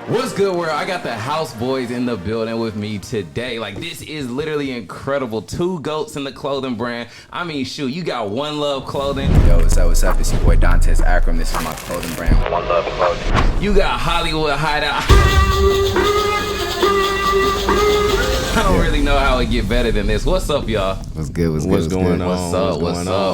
What's good, world? I got the house boys in the building with me today. Like, this is literally incredible. Two goats in the clothing brand. I mean, shoot, you got One Love Clothing. Yo, what's up, what's up? It's your boy Dontez Akram. This is my clothing brand, One Love Clothing. You got Hollywood Hideout. I don't really know how it get better than this. What's up, y'all? What's good? What's going on?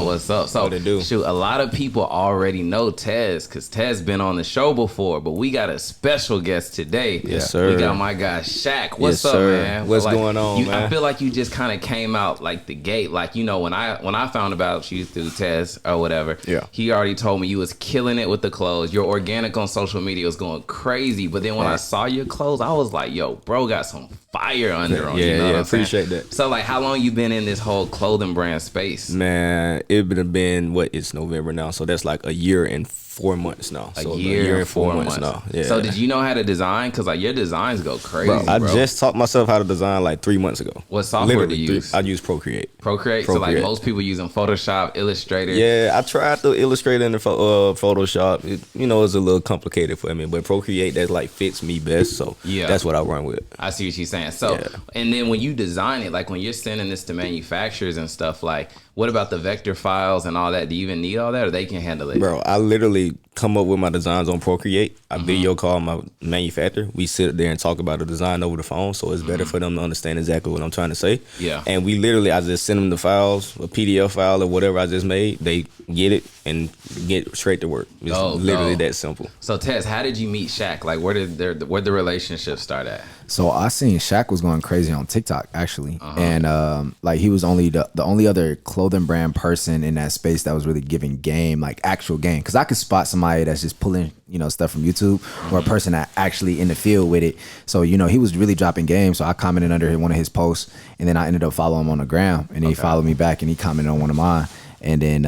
What's up? So, what it do? Shoot, a lot of people already know Tez because Tez been on the show before, but we got a special guest today. Yes, sir. We got my guy Shaq. What's Yes, up, sir. man? What's going on, man? I feel like you just kind of came out like the gate. Like, you know, when I found about you through Tez or whatever, Yeah. he already told me you was killing it with the clothes. Your organic on social media was going crazy. But then when I saw your clothes, I was like, yo, bro got some fire under on you. You know what I'm saying? Appreciate that. So, like, how long you been in this whole clothing brand space? Man, it would have been, it's November now, so that's like a year and 4 months now. A year and 4 months now. Yeah. So did you know how to design? Because, like, your designs go crazy, I just taught myself how to design like 3 months ago. What software do you use? I use Procreate. Procreate? So, like, most people using Photoshop, Illustrator. Yeah, I tried to Illustrator and Photoshop. It's a little complicated for me, but Procreate, that like fits me best, so that's what I run with. I see what you're saying. So, and then when you design it, like when you're sending this to manufacturers and stuff, like, what about the vector files and all that? Do you even need all that, or they can handle it? Bro, I literally come up with my designs on Procreate. I video call my manufacturer. We sit there and talk about the design over the phone, so it's better for them to understand exactly what I'm trying to say. Yeah. And I just send them the files, a PDF file or whatever I just made. They get it and get straight to work. It's literally that simple. So, Tez, how did you meet Shaq? Like, where did the relationship start at? So I seen Shaq was going crazy on TikTok actually, and like he was only the only other clothing brand person in that space that was really giving game, like actual game. Because I could spot somebody that's just pulling stuff from YouTube, or a person that actually in the field with it. So he was really dropping game. So I commented under one of his posts, and then I ended up following him on the gram, and he followed me back, and he commented on one of mine, and then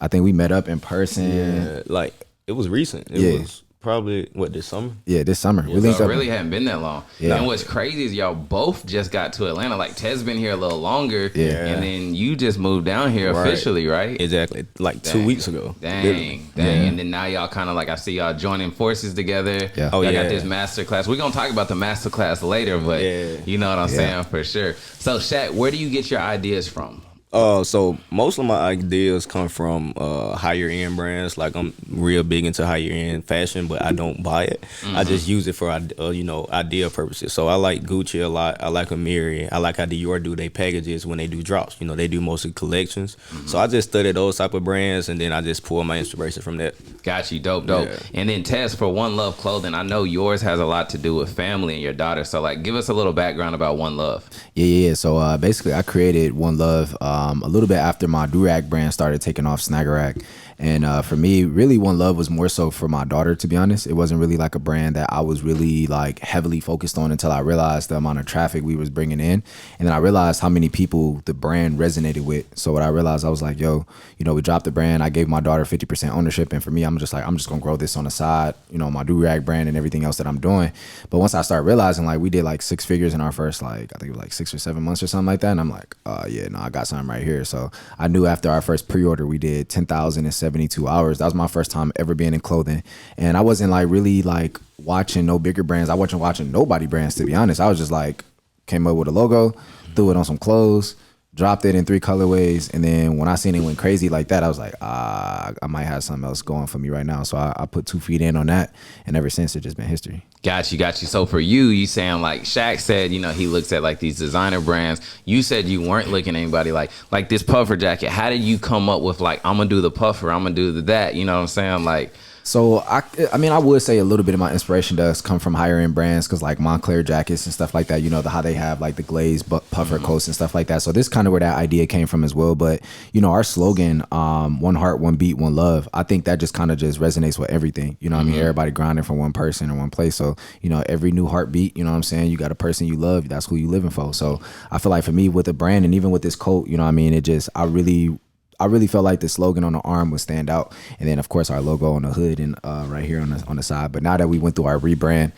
I think we met up in person. Yeah, like it was recent. It was probably this summer? Yeah, this summer. So it really hadn't been that long. Yeah. And what's crazy is y'all both just got to Atlanta. Like, Ted's been here a little longer. Yeah. And then you just moved down here officially, right? Exactly. Like 2 weeks ago. Dang. And then now y'all kind of like, I see y'all joining forces together. Yeah. Y'all got this master class. We're going to talk about the master class later, but you know what I'm saying for sure. So, Shaq, where do you get your ideas from? So most of my ideas come from higher end brands. Like, I'm real big into higher end fashion, but I don't buy it. I just use it for idea purposes. So I like Gucci a lot. I like Amiri. I like how Dior do their packages when they do drops. They do mostly collections. So I just study those type of brands, and then I just pull my inspiration from that. Got you. Dope. Yeah. And then, Tess, for One Love Clothing, I know yours has a lot to do with family and your daughter. So, like, give us a little background about One Love. Yeah. So basically, I created One Love a little bit after my Durag brand started taking off, Snaggerag. And for me, really, One Love was more so for my daughter, to be honest. It wasn't really like a brand that I was really like heavily focused on until I realized the amount of traffic we was bringing in. And then I realized how many people the brand resonated with. So what I realized, I was like, yo, we dropped the brand. I gave my daughter 50% ownership. And for me, I'm just going to grow this on the side, my Durag brand and everything else that I'm doing. But once I started realizing, like, we did like 6 figures in our first, like, I think it was like 6 or 7 months or something like that. And I'm like, I got something right here. So I knew after our first pre-order, we did 10,000 in 72 hours. That was my first time ever being in clothing. And I wasn't like really like watching no bigger brands. I wasn't watching nobody brands, to be honest. I was just like, came up with a logo, threw it on some clothes, dropped it in 3 colorways. And then when I seen it went crazy like that, I was like, I might have something else going for me right now. So I put 2 feet in on that. And ever since, it's just been history. Got you. So for you saying, like, Shaq said, he looks at like these designer brands. You said you weren't looking at anybody like this puffer jacket. How did you come up with, like, I'm going to do the puffer, I'm going to do the that? You know what I'm saying? Like, so I mean, I would say a little bit of my inspiration does come from higher end brands, because like Montclair jackets and stuff like that, how they have like the glazed puffer coats and stuff like that. So this is kind of where that idea came from as well. But our slogan, one heart, one beat, one love, I think that just kind of just resonates with everything. I mean, everybody grinding for one person or one place. So every new heartbeat, what I'm saying, you got a person you love, that's who you living for. So I feel like for me, with the brand and even with this coat, I mean, it just, I really felt like the slogan on the arm would stand out, and then of course our logo on the hood and right here on the side. But now that we went through our rebrand,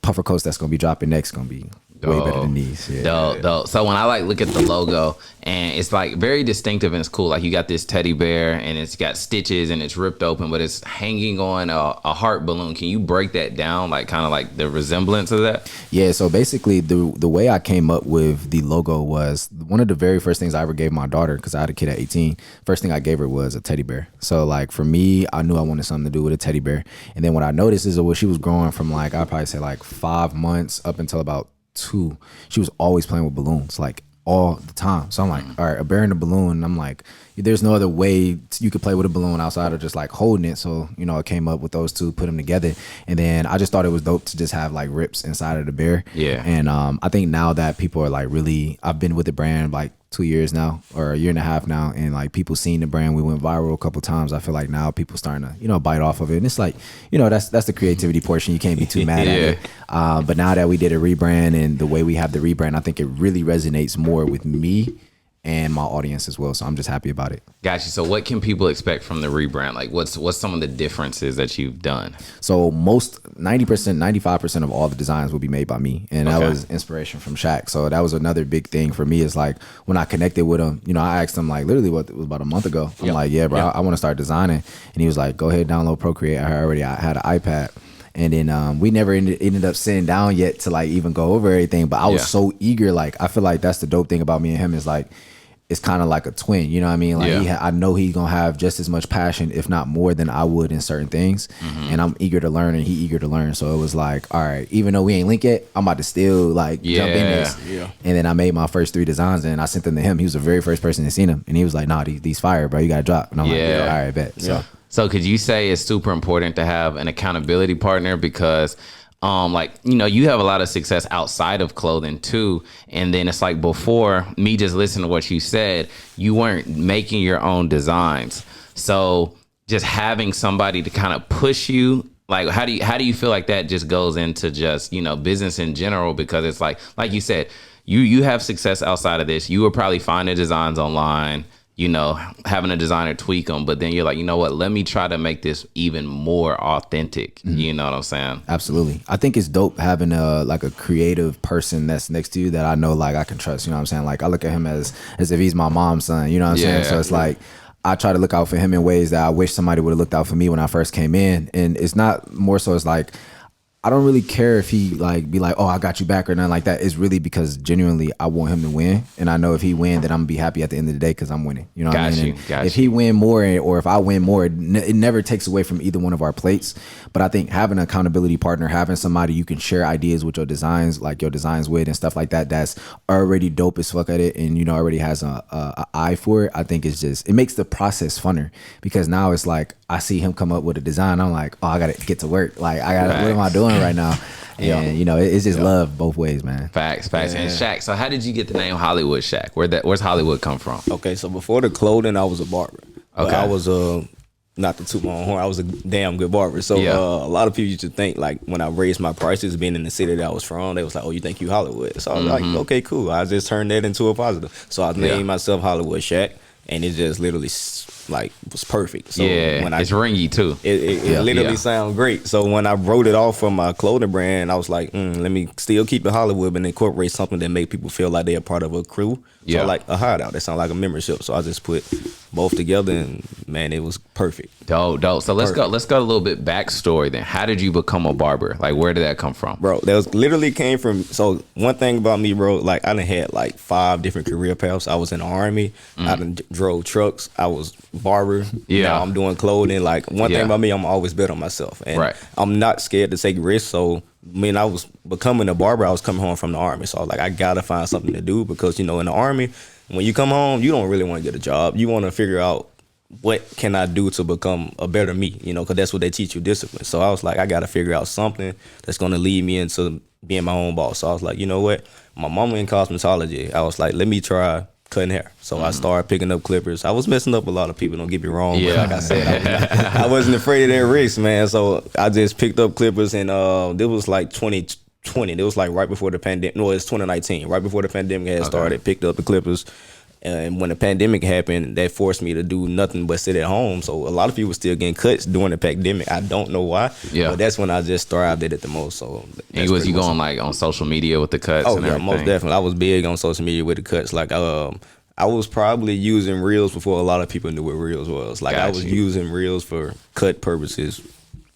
puffer coats that's gonna be dropping next gonna be way better than these. Yeah. Dope. So when I like look at the logo and it's like very distinctive and it's cool. Like you got this teddy bear and it's got stitches and it's ripped open, but it's hanging on a heart balloon. Can you break that down? Like kind of like the resemblance of that? Yeah. So basically the way I came up with the logo was one of the very first things I ever gave my daughter, because I had a kid at 18. First thing I gave her was a teddy bear. So like for me, I knew I wanted something to do with a teddy bear. And then what I noticed is that she was growing from like, I'd probably say like 5 months up until about 2, she was always playing with balloons, like all the time. So I'm like, all right, a bear and a balloon. And I'm like, there's no other way you could play with a balloon outside of just like holding it. So, you know, I came up with those two, put them together. And then I just thought it was dope to just have like rips inside of the bear. Yeah. And I think now that people are like really, I've been with the brand like 2 years now, or a year and a half now, and like people seeing the brand, we went viral a couple times. I feel like now people starting to, you know, bite off of it. And it's like, you know, that's the creativity portion. You can't be too mad at it. But now that we did a rebrand and the way we have the rebrand, I think it really resonates more with me and my audience as well. So I'm just happy about it. Gotcha. So what can people expect from the rebrand? Like what's some of the differences that you've done? So most 90%, 95% of all the designs will be made by me. And that was inspiration from Shaq. So that was another big thing for me, is like when I connected with him, you know, I asked him like literally what it was about a month ago. I'm like, yeah, bro, I want to start designing. And he was like, go ahead, download Procreate. I had an iPad. And then we never ended up sitting down yet to like even go over everything. But I was so eager. Like, I feel like that's the dope thing about me and him, is like, it's kind of like a twin, you know what I mean? Like I know he's gonna have just as much passion, if not more, than I would in certain things. And I'm eager to learn, and he eager to learn. So it was like, all right, even though we ain't linked yet, I'm about to still like jump in this. Yeah. And then I made my first 3 designs, and I sent them to him. He was the very first person to see them, and he was like, nah, these fire, bro. You gotta drop. And I'm like, all right, bet. So could you say it's super important to have an accountability partner? Because like, you know, you have a lot of success outside of clothing too. And then it's like, before me just listening to what you said, you weren't making your own designs. So just having somebody to kind of push you, like, how do you feel like that just goes into just, you know, business in general? Because it's like you said, you have success outside of this. You were probably finding designs online, you know, having a designer tweak them, but then you're like, you know what, let me try to make this even more authentic. You know what I'm saying? Absolutely. I think it's dope having a creative person that's next to you that I know, like, I can trust. You know what I'm saying? Like, I look at him as if he's my mom's son. You know what I'm saying? So it's like, I try to look out for him in ways that I wish somebody would have looked out for me when I first came in. And it's not more so, it's like, I don't really care if he like be like, oh, I got you back or nothing like that. It's really because genuinely I want him to win, and I know if he win, then I'm gonna be happy at the end of the day because I'm winning. You know what I mean? If he win more or if I win more, it never takes away from either one of our plates. But I think having an accountability partner, having somebody you can share ideas with, your designs with and stuff like that, that's already dope as fuck at it, and you know already has a eye for it. I think it makes the process funner, because now it's like I see him come up with a design, I'm like, oh, I gotta get to work. Like what am I doing right now? And you know, it's just love both ways, man. Facts. And Shaq, so how did you get the name Hollywood Shaq? Where's Hollywood come from? Okay, so before the clothing, I was a barber. Okay, I was not to toot my own horn, I was a damn good barber. So a lot of people used to think, like, when I raised my prices, being in the city that I was from, they was like, oh, you think you Hollywood? So I was like, okay, cool. I just turned that into a positive. So I named myself Hollywood Shaq, and it just literally like was perfect. So when it's ringy too. It literally sounds great. So when I wrote it off from my clothing brand, I was like, let me still keep it Hollywood, but incorporate something that make people feel like they're a part of a crew. So like a hideout, that sounds like a membership. So I just put both together, and man, it was perfect. Dope. So let's go a little bit backstory then. How did you become a barber? Like, where did that come from? Bro, that was literally came from, so one thing about me, bro, like I done had like 5 different career paths. I was in the Army, I done drove trucks, I was barber, now I'm doing clothing. Like one thing about me, I'm always bet on myself, and I'm not scared to take risks. So when I was becoming a barber, I was coming home from the Army, so I was like, I gotta find something to do, because you know, in the Army, when you come home, you don't really want to get a job. You want to figure out, what can I do to become a better me, you know, because that's what they teach you, discipline. So I was like, I got to figure out something that's going to lead me into being my own boss. So I was like, you know what, my mama in cosmetology, I was like, let me try cutting hair. So I started picking up clippers. I was messing up a lot of people, don't get me wrong, but like I said, I wasn't afraid of that risk, man. So I just picked up clippers, and it was like 2020. It was like right before the pandemic. No, it's 2019, right before the pandemic had started. Picked up the clippers, And when the pandemic happened, that forced me to do nothing but sit at home. So a lot of people were still getting cuts during the pandemic. I don't know why. Yeah. But that's when I just thrived at it the most. So and was you going like on social media with the cuts? Oh and yeah, everything? most definitely. I was big on social media with the cuts. Like I was probably using Reels before a lot of people knew what Reels was. Like I was using Reels for cut purposes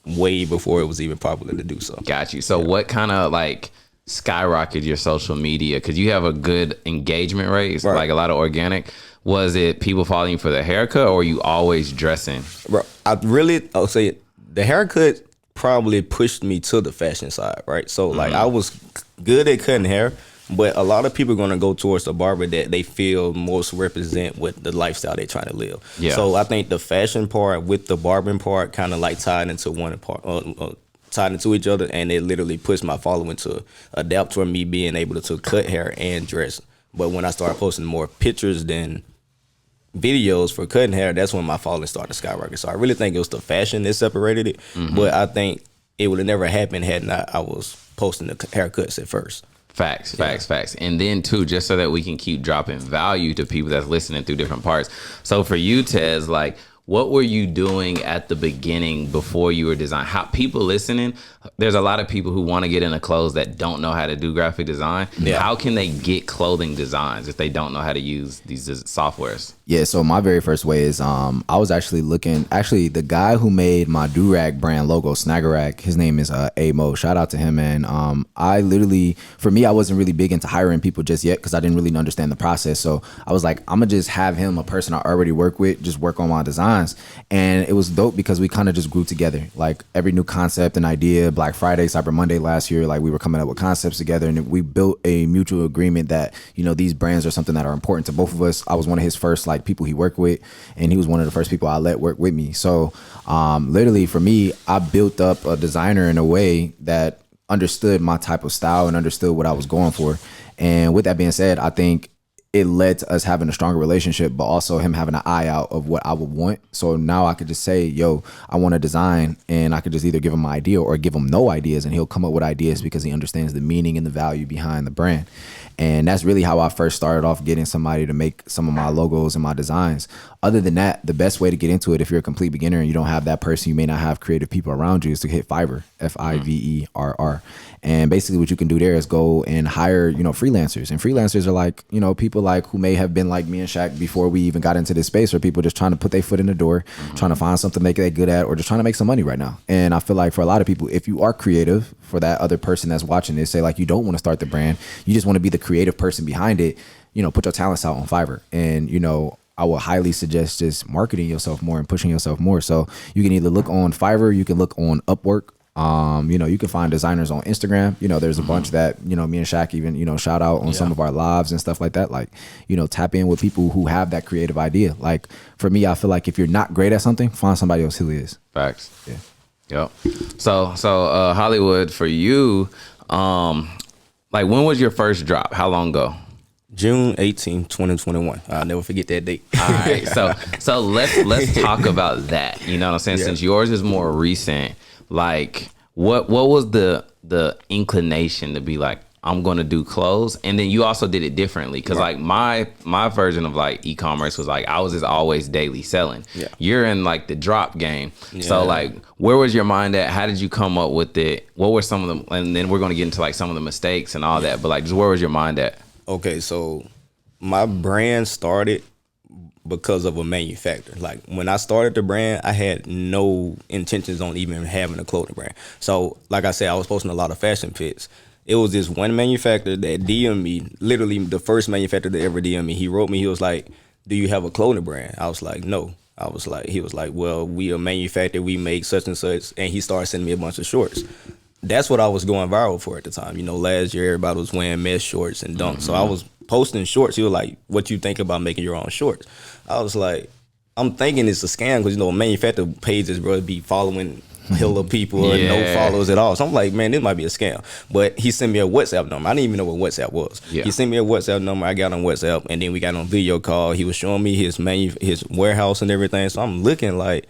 way before it was even popular to do so. Got you. So what kind of like skyrocketed your social media? Because you have a good engagement rate. It's like a lot of organic. Was it people following you for the haircut, or you always dressing? Bro, I'll say the haircut probably pushed me to the fashion side, right? So like I was good at cutting hair, but a lot of people are gonna go towards the barber that they feel most represent with the lifestyle they're trying to live. Yeah. So I think the fashion part with the barbering part kind of like tied into one part. Tied into each other, and it literally pushed my following to adapt to me being able to cut hair and dress. But when I started posting more pictures than videos for cutting hair, that's when my following started to skyrocket. So I really think it was the fashion that separated it. But I think it would have never happened had not I was posting the haircuts at first. Facts. And then too, just so that we can keep dropping value to people that's listening through different parts. So for you, Tez, like, what were you doing at the beginning before you were designing? How people listening, there's a lot of people who want to get into clothes that don't know how to do graphic design. Yeah. How can they get clothing designs if they don't know how to use these softwares? Yeah, so my very first way is I was actually the guy who made my do-rag brand logo, Snaggerag, his name is A-Mo. Shout out to him, man. I wasn't really big into hiring people just yet because I didn't really understand the process. So I was like, I'm going to just have him, a person I already work with, just work on my designs. And it was dope because we kind of just grew together. Like every new concept and idea, Black Friday, Cyber Monday last year, like we were coming up with concepts together, and we built a mutual agreement that, you know, these brands are something that are important to both of us. I was one of his first people he worked with, and he was one of the first people I let work with me. So literally for me, I built up a designer in a way that understood my type of style and understood what I was going for. And with that being said, I think it led to us having a stronger relationship, but also him having an eye out of what I would want. So now I could just say, yo, I want to design, and I could just either give him my idea or give him no ideas, and he'll come up with ideas because he understands the meaning and the value behind the brand. And that's really how I first started off getting somebody to make some of my logos and my designs. Other than that, the best way to get into it, if you're a complete beginner and you don't have that person, you may not have creative people around you, is to hit Fiverr, Fiverr. And basically what you can do there is go and hire, you know, freelancers. And freelancers are like, you know, people like who may have been like me and Shaq before we even got into this space, or people just trying to put their foot in the door, trying to find something they're good at, or just trying to make some money right now. And I feel like for a lot of people, if you are creative, for that other person that's watching this, say like you don't want to start the brand, you just want to be the creative person behind it, you know, put your talents out on Fiverr. And, you know, I would highly suggest just marketing yourself more and pushing yourself more. So you can either look on Fiverr, you can look on Upwork. You know, you can find designers on Instagram. You know, there's a bunch that, you know, me and Shaq even, you know, shout out on some of our lives and stuff like that. Like, you know, tap in with people who have that creative idea. Like for me, I feel like if you're not great at something, find somebody else who is. Facts. Yeah. Yep. So Hollywood, for you, like when was your first drop? How long ago? June 18, 2021. I'll never forget that date. All right. So let's talk about that. You know what I'm saying? Yeah. Since yours is more recent, like what was the inclination to be like, I'm going to do clothes? And then you also did it differently. Cause like my version of like e-commerce was like, I was just always daily selling. Yeah. You're in like the drop game. Yeah. So like, where was your mind at? How did you come up with it? What were some of them? And then we're going to get into like some of the mistakes and all that, but like, just where was your mind at? Okay. So my brand started because of a manufacturer. Like when I started the brand, I had no intentions on even having a clothing brand. So like I said, I was posting a lot of fashion pics. It was this one manufacturer that DM'd me, literally the first manufacturer that ever DM'd me. He wrote me, he was like, do you have a clothing brand? I was like, no. He was like, well, we are manufacturer, we make such and such. And he started sending me a bunch of shorts. That's what I was going viral for at the time. You know, last year, everybody was wearing mesh shorts and dunks. So I was posting shorts. He was like, what you think about making your own shorts? I was like, I'm thinking it's a scam because, you know, manufacturer pages, bro, be following hella people and no followers at all. So I'm like, man, this might be a scam. But he sent me a WhatsApp number. I didn't even know what WhatsApp was. Yeah. He sent me a WhatsApp number. I got on WhatsApp, and then we got on video call. He was showing me his warehouse and everything. So I'm looking like,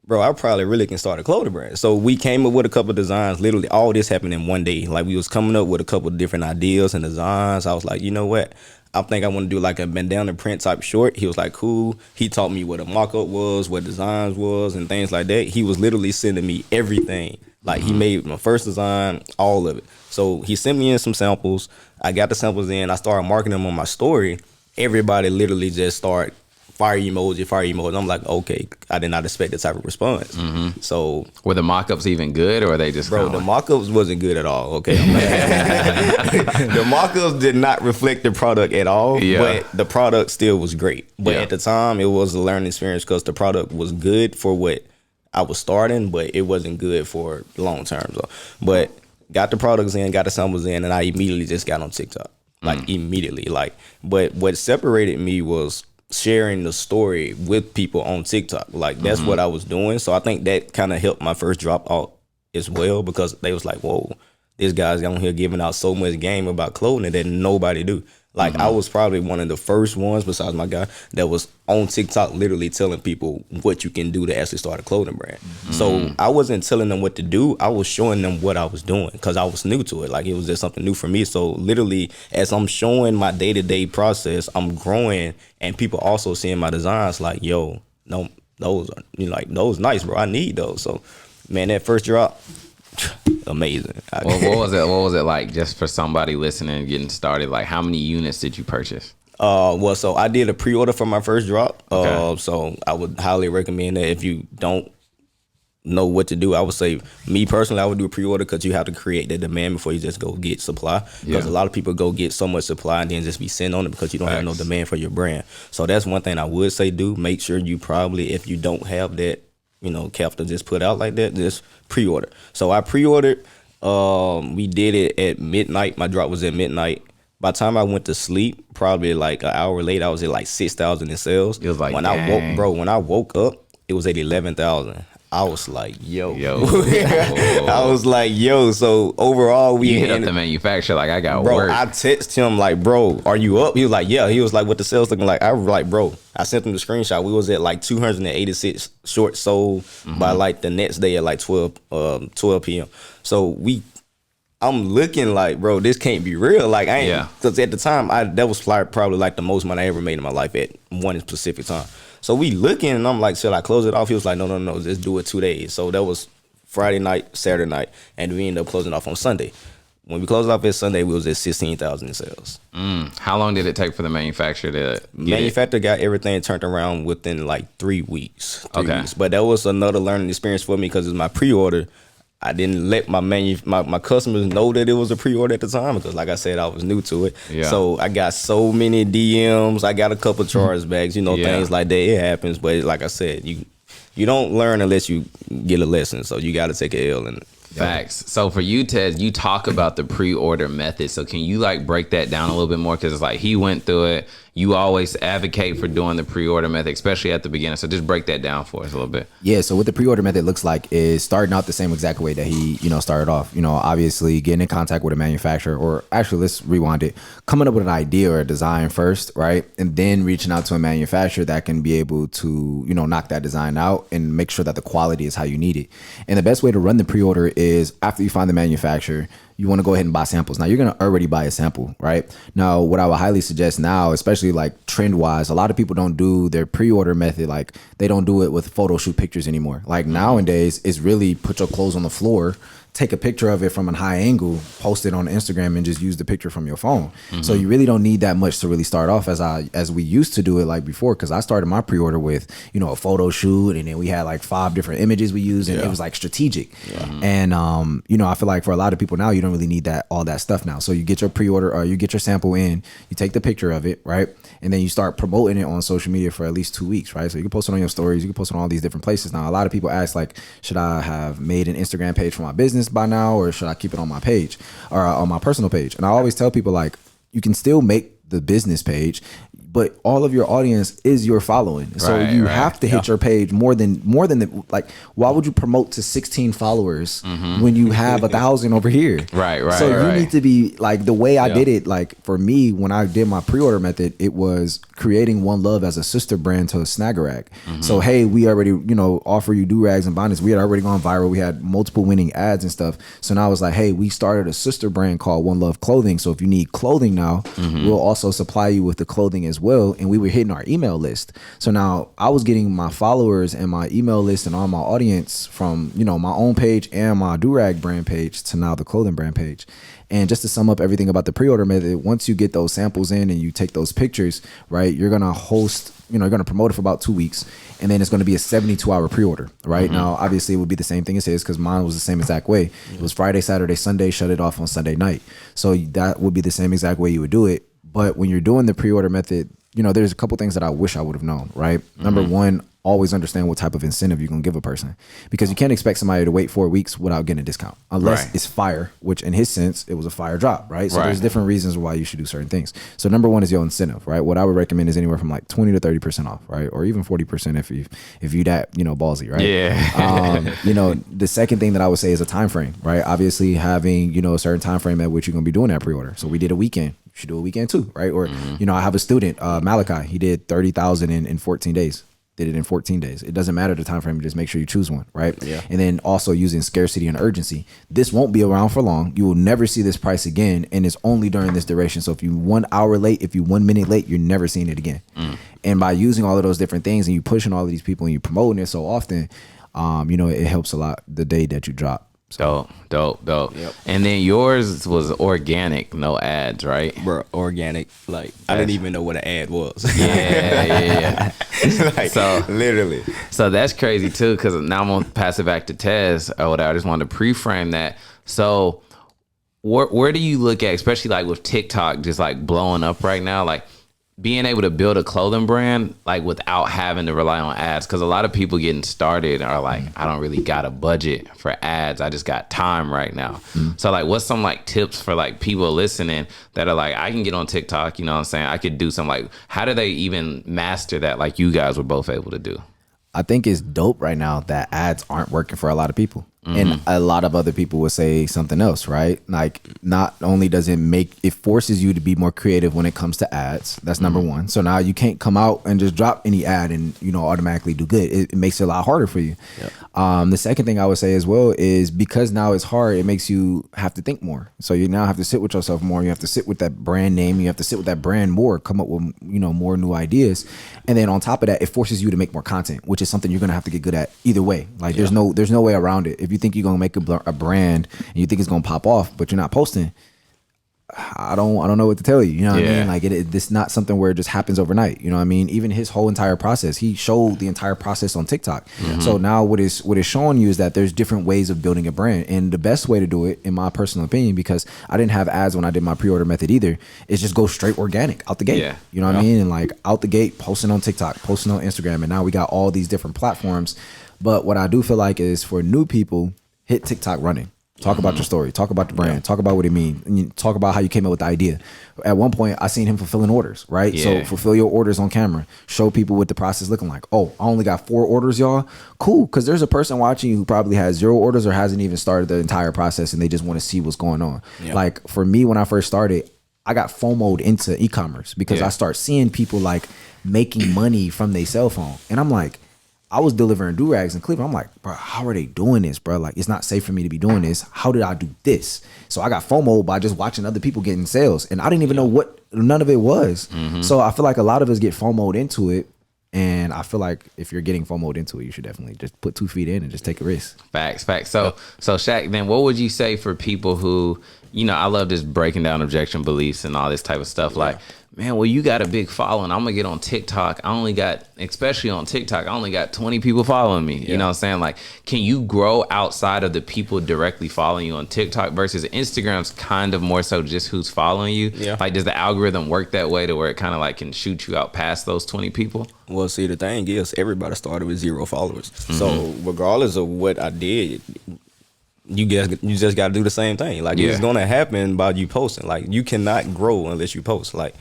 bro, I probably really can start a clothing brand. So we came up with a couple of designs. Literally, all this happened in one day. Like we was coming up with a couple of different ideas and designs. I was like, you know what? I think I want to do like a bandana print type short. He was like, cool. He taught me what a mock-up was, what designs was, and things like that. He was literally sending me everything. Like he made my first design, all of it. So he sent me in some samples. I got the samples in. I started marketing them on my story. Everybody literally just started fire emoji. I'm like, okay, I did not expect that type of response. So were the mock-ups even good, or are they just bro? The mock-ups wasn't good at all. Okay, the mock-ups did not reflect the product at all. Yeah. But the product still was great. But at the time, it was a learning experience because the product was good for what I was starting, but it wasn't good for long term. So, but got the products in, got the samples in, and I immediately just got on TikTok. Like immediately. Like, but what separated me was sharing the story with people on TikTok. Like that's what I was doing. So I think that kind of helped my first drop out as well, because they was like, whoa, this guy's on here giving out so much game about clothing that nobody do. Like I was probably one of the first ones besides my guy that was on TikTok literally telling people what you can do to actually start a clothing brand. So I wasn't telling them what to do. I was showing them what I was doing because I was new to it. Like it was just something new for me. So literally as I'm showing my day-to-day process, I'm growing, and people also seeing my designs like, yo, no, those are those nice, bro. I need those. So man, that first drop, amazing. Well, what was it like just for somebody listening and getting started? Like how many units did you purchase? Well, so I did a pre-order for my first drop. Okay. So I would highly recommend that if you don't know what to do, I would say, me personally, I would do a pre-order because you have to create the demand before you just go get supply. Because a lot of people go get so much supply and then just be sitting on it because you don't have no demand for your brand. So that's one thing I would say do. Make sure you probably, if you don't have that, capital just put out like that, just pre-order. So I pre-ordered. We did it at midnight. My drop was at midnight. By the time I went to sleep, probably like an hour later, I was at like 6,000 in sales. It was like, when dang. I woke up, it was at 11,000. I was like, yo. I was like, yo. So overall, we hit up the manufacturer like, I got bro, work. I text him like, bro, are you up? He was like, yeah. He was like, what the sales looking like? I was like, bro, I sent him the screenshot. We was at like 286 short sold by like the next day at like 12 p.m. So I'm looking like, bro, this can't be real. Like I ain't, because at the time, that was probably like the most money I ever made in my life at one specific time. So we looking, and I'm like, should I close it off? He was like, no, just do it 2 days. So that was Friday night, Saturday night, and we ended up closing off on Sunday. When we closed off at Sunday, we was at 16,000 in sales. How long did it take for the manufacturer to Manufacturer got everything turned around within like 3 weeks. 3 weeks. But that was another learning experience for me because it's my pre-order. I didn't let my customers know that it was a pre-order at the time because, like I said, I was new to it. Yeah. So I got so many DMs. I got a couple chargebacks, things like that. It happens, but like I said, you don't learn unless you get a lesson. So you got to take a L and. Facts. So for you, Ted, you talk about the pre-order method. So can you like break that down a little bit more? Because it's like he went through it. You always advocate for doing the pre-order method, especially at the beginning. So just break that down for us a little bit. Yeah. So what the pre-order method looks like is starting out the same exact way that he, started off. Obviously getting in contact with a manufacturer, or actually let's rewind it, coming up with an idea or a design first, right? And then reaching out to a manufacturer that can be able to, knock that design out and make sure that the quality is how you need it. And the best way to run the pre-order is after you find the manufacturer, you want to go ahead and buy samples. Now you're going to already buy a sample, right? Now, what I would highly suggest now, especially like trend wise, a lot of people don't do their pre-order method. Like they don't do it with photo shoot pictures anymore. Like nowadays it's really put your clothes on the floor, take a picture of it from a high angle, post it on Instagram, and just use the picture from your phone. So you really don't need that much to really start off as we used to do it like before. Because I started my pre-order with, a photo shoot, and then we had like 5 different images we used, and it was like strategic. And I feel like for a lot of people now, you don't really need all that stuff now. So you get your pre-order or you get your sample in, you take the picture of it, right? And then you start promoting it on social media for at least 2 weeks, right? So you can post it on your stories, you can post it on all these different places. Now, a lot of people ask like, should I have made an Instagram page for my business by now, or should I keep it on my page or on my personal page? And I always tell people like, you can still make the business page, but all of your audience is your following. So you have to hit your page more than the, like, why would you promote to 16 followers when you have 1,000 over here? So you need to be like, the way I did it, like for me, when I did my pre-order method, it was creating One Love as a sister brand to Snagger Rack. So, hey, we already, you know, offer you do-rags and bonnets. We had already gone viral. We had multiple winning ads and stuff. So now I was like, hey, we started a sister brand called One Love Clothing. So if you need clothing now, we'll also supply you with the clothing as well. And we were hitting our email list. So now I was getting my followers and my email list and all my audience from, you know, my own page and my do-rag brand page to now the clothing brand page. And just to sum up everything about the pre-order method, once you get those samples in and you take those pictures, right, you're going to host, you know, you're going to promote it for about 2 weeks. And then it's going to be a 72-hour pre-order, right? Now, obviously, it would be the same thing as his because mine was the same exact way. It was Friday, Saturday, Sunday, shut it off on Sunday night. So that would be the same exact way you would do it. But when you're doing the pre-order method, you know, there's a couple things that I wish I would have known, right? Number one, always understand what type of incentive you're going to give a person, because you can't expect somebody to wait 4 weeks without getting a discount unless it's fire, which in his sense, it was a fire drop, right? So there's different reasons why you should do certain things. So number one is your incentive, right? What I would recommend is anywhere from like 20 to 30% off, right? Or even 40% if you that, you know, ballsy, right? Yeah. You know, the second thing that I would say is a time frame, right? Obviously having, you know, a certain time frame at which you're going to be doing that pre-order. So we did a weekend. You should do a weekend too, right? Or, you know, I have a student, Malachi, he did 30,000 in 14 days. Did it in 14 days. It doesn't matter the time frame. Just make sure you choose one, right? Yeah. And then also using scarcity and urgency. This won't be around for long. You will never see this price again, and it's only during this duration. So if you 1 hour late, if you 1 minute late, you're never seeing it again. And by using all of those different things and you pushing all of these people and you promoting it so often, you know, it helps a lot the day that you drop. So dope. Yep. And then yours was organic, no ads, right? Bro, organic. Like, I didn't even know what an ad was. Yeah. Like, so literally. So that's crazy too, because now I'm gonna pass it back to Tez or whatever. I just wanted to pre-frame that. So where do you look at, especially like with TikTok just like blowing up right now, like being able to build a clothing brand like without having to rely on ads? Because a lot of people getting started are like, I don't really got a budget for ads. I just got time right now. So like, what's some like tips for like people listening that are like, I can get on TikTok, you know what I'm saying? I could do something. Like, how do they even master that like you guys were both able to do? I think it's dope right now that ads aren't working for a lot of people. And a lot of other people would say something else, right? Like, not only does it forces you to be more creative when it comes to ads. That's number one. So now you can't come out and just drop any ad and, you know, automatically do good. It makes it a lot harder for you. Yep. The second thing I would say as well is because now it's hard, it makes you have to think more. So you now have to sit with yourself more. You have to sit with that brand name. You have to sit with that brand more, come up with, you know, more new ideas. And then on top of that, it forces you to make more content, which is something you're going to have to get good at either way. Like, there's no way around it. If you think you're going to make a brand and you think it's going to pop off, but you're not posting, I don't know what to tell you. You know what I mean? Like, it's not something where it just happens overnight. You know what I mean? Even his whole entire process, he showed the entire process on TikTok. So now what is showing you is that there's different ways of building a brand. And the best way to do it, in my personal opinion, because I didn't have ads when I did my pre-order method either, is just go straight organic out the gate. You know what I mean? And like out the gate, posting on TikTok, posting on Instagram. And now we got all these different platforms. But what I do feel like is for new people, hit TikTok running. Talk about your story. Talk about the brand. Talk about what it means. And you talk about how you came up with the idea. At one point, I seen him fulfilling orders, right? So fulfill your orders on camera. Show people what the process looking like. Oh, I only got 4 orders, y'all. Cool, because there's a person watching you who probably has 0 orders or hasn't even started the entire process, and they just want to see what's going on. Like, for me, when I first started, I got FOMO'd into e-commerce because I start seeing people like making money from their cell phone. And I'm like, I was delivering do-rags in Cleveland. I'm like, bro, how are they doing this, bro? Like, it's not safe for me to be doing this. How did I do this? So I got FOMO by just watching other people getting sales. And I didn't even know what none of it was. So I feel like a lot of us get FOMO'd into it. And I feel like if you're getting FOMO'd into it, you should definitely just put 2 feet in and just take a risk. Facts. So Shaq, then what would you say for people who, you know, I love this breaking down objection beliefs and all this type of stuff. Like, man, well, you got a big following. I'm going to get on TikTok. Especially on TikTok, I only got 20 people following me. You know what I'm saying? Like, can you grow outside of the people directly following you on TikTok versus Instagram's kind of more so just who's following you? Like, does the algorithm work that way to where it kind of like can shoot you out past those 20 people? Well, see, the thing is, everybody started with 0 followers. So regardless of what I did, you just got to do the same thing. Like, it's going to happen by you posting. Like, you cannot grow unless you post. Like,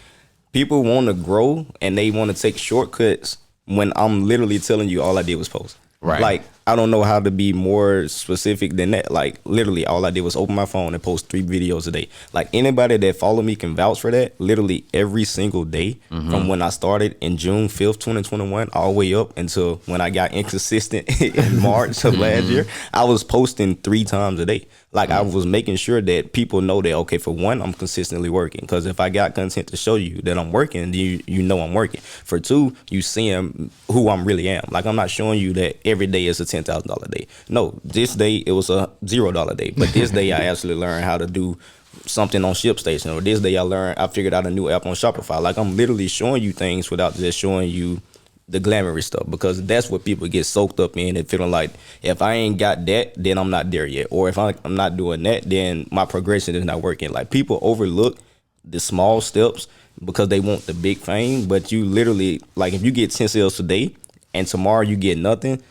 people want to grow and they want to take shortcuts when I'm literally telling you all I did was post. Right. Like, I don't know how to be more specific than that. Like, literally, all I did was open my phone and post 3 videos a day. Like, anybody that follow me can vouch for that. Literally, every single day from when I started in June 5th, 2021, all the way up until when I got inconsistent in March of last year, I was posting 3 times a day. Like, I was making sure that people know that, okay, for one, I'm consistently working. Because if I got content to show you that I'm working, you know I'm working. For 2, you seeing who I'm really am. Like, I'm not showing you that every day is a $10,000 day. No, this day it was a $0 day. But this day I actually learned how to do something on ShipStation. Or this day I figured out a new app on Shopify. Like, I'm literally showing you things without just showing you the glamorous stuff, because that's what people get soaked up in and feeling like, if I ain't got that, then I'm not there yet. Or if I'm not doing that, then my progression is not working. Like, people overlook the small steps because they want the big fame. But you literally, like, if you get 10 sales today and tomorrow you get nothing,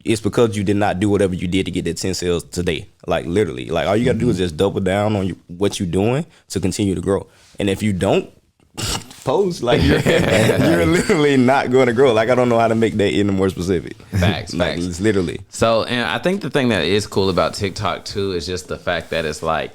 it's because you did not do whatever you did to get that 10 sales today. Like, literally, like, all you gotta do is just double down on what you're doing to continue to grow. And if you don't post, like, you're literally not going to grow. Like, I don't know how to make that any more specific. Facts. Like, it's literally. So, and I think the thing that is cool about TikTok too is just the fact that it's like,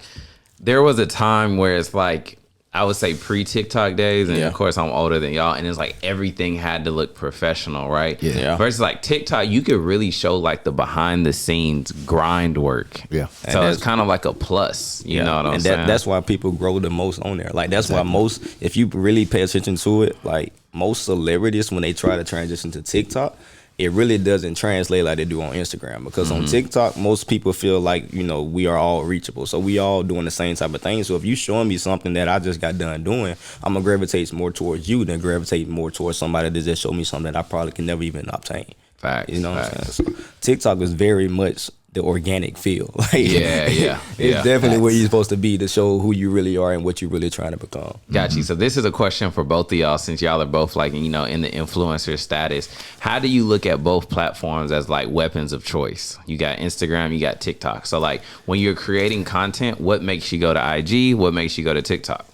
there was a time where it's like, I would say pre-TikTok days, and of course I'm older than y'all, and it's like everything had to look professional, right? Yeah. Versus like TikTok, you could really show like the behind the scenes grind work. Yeah. So it's kind of like a plus, you know what I'm saying? That's why people grow the most on there. Like, that's why most, if you really pay attention to it, like, most celebrities, when they try to transition to TikTok, it really doesn't translate like they do on Instagram. Because on TikTok, most people feel like, you know, we are all reachable. So we all doing the same type of thing. So if you showing me something that I just got done doing, I'm going to gravitate more towards you than gravitate more towards somebody that just showed me something that I probably can never even obtain. Facts. You know what I'm saying? So TikTok is very much the organic feel. Like, it's definitely where you're supposed to be to show who you really are and what you're really trying to become. Got you. So this is a question for both of y'all, since y'all are both like, you know, in the influencer status. How do you look at both platforms as like weapons of choice? You got Instagram, you got TikTok. So like, when you're creating content, what makes you go to IG? What makes you go to TikTok?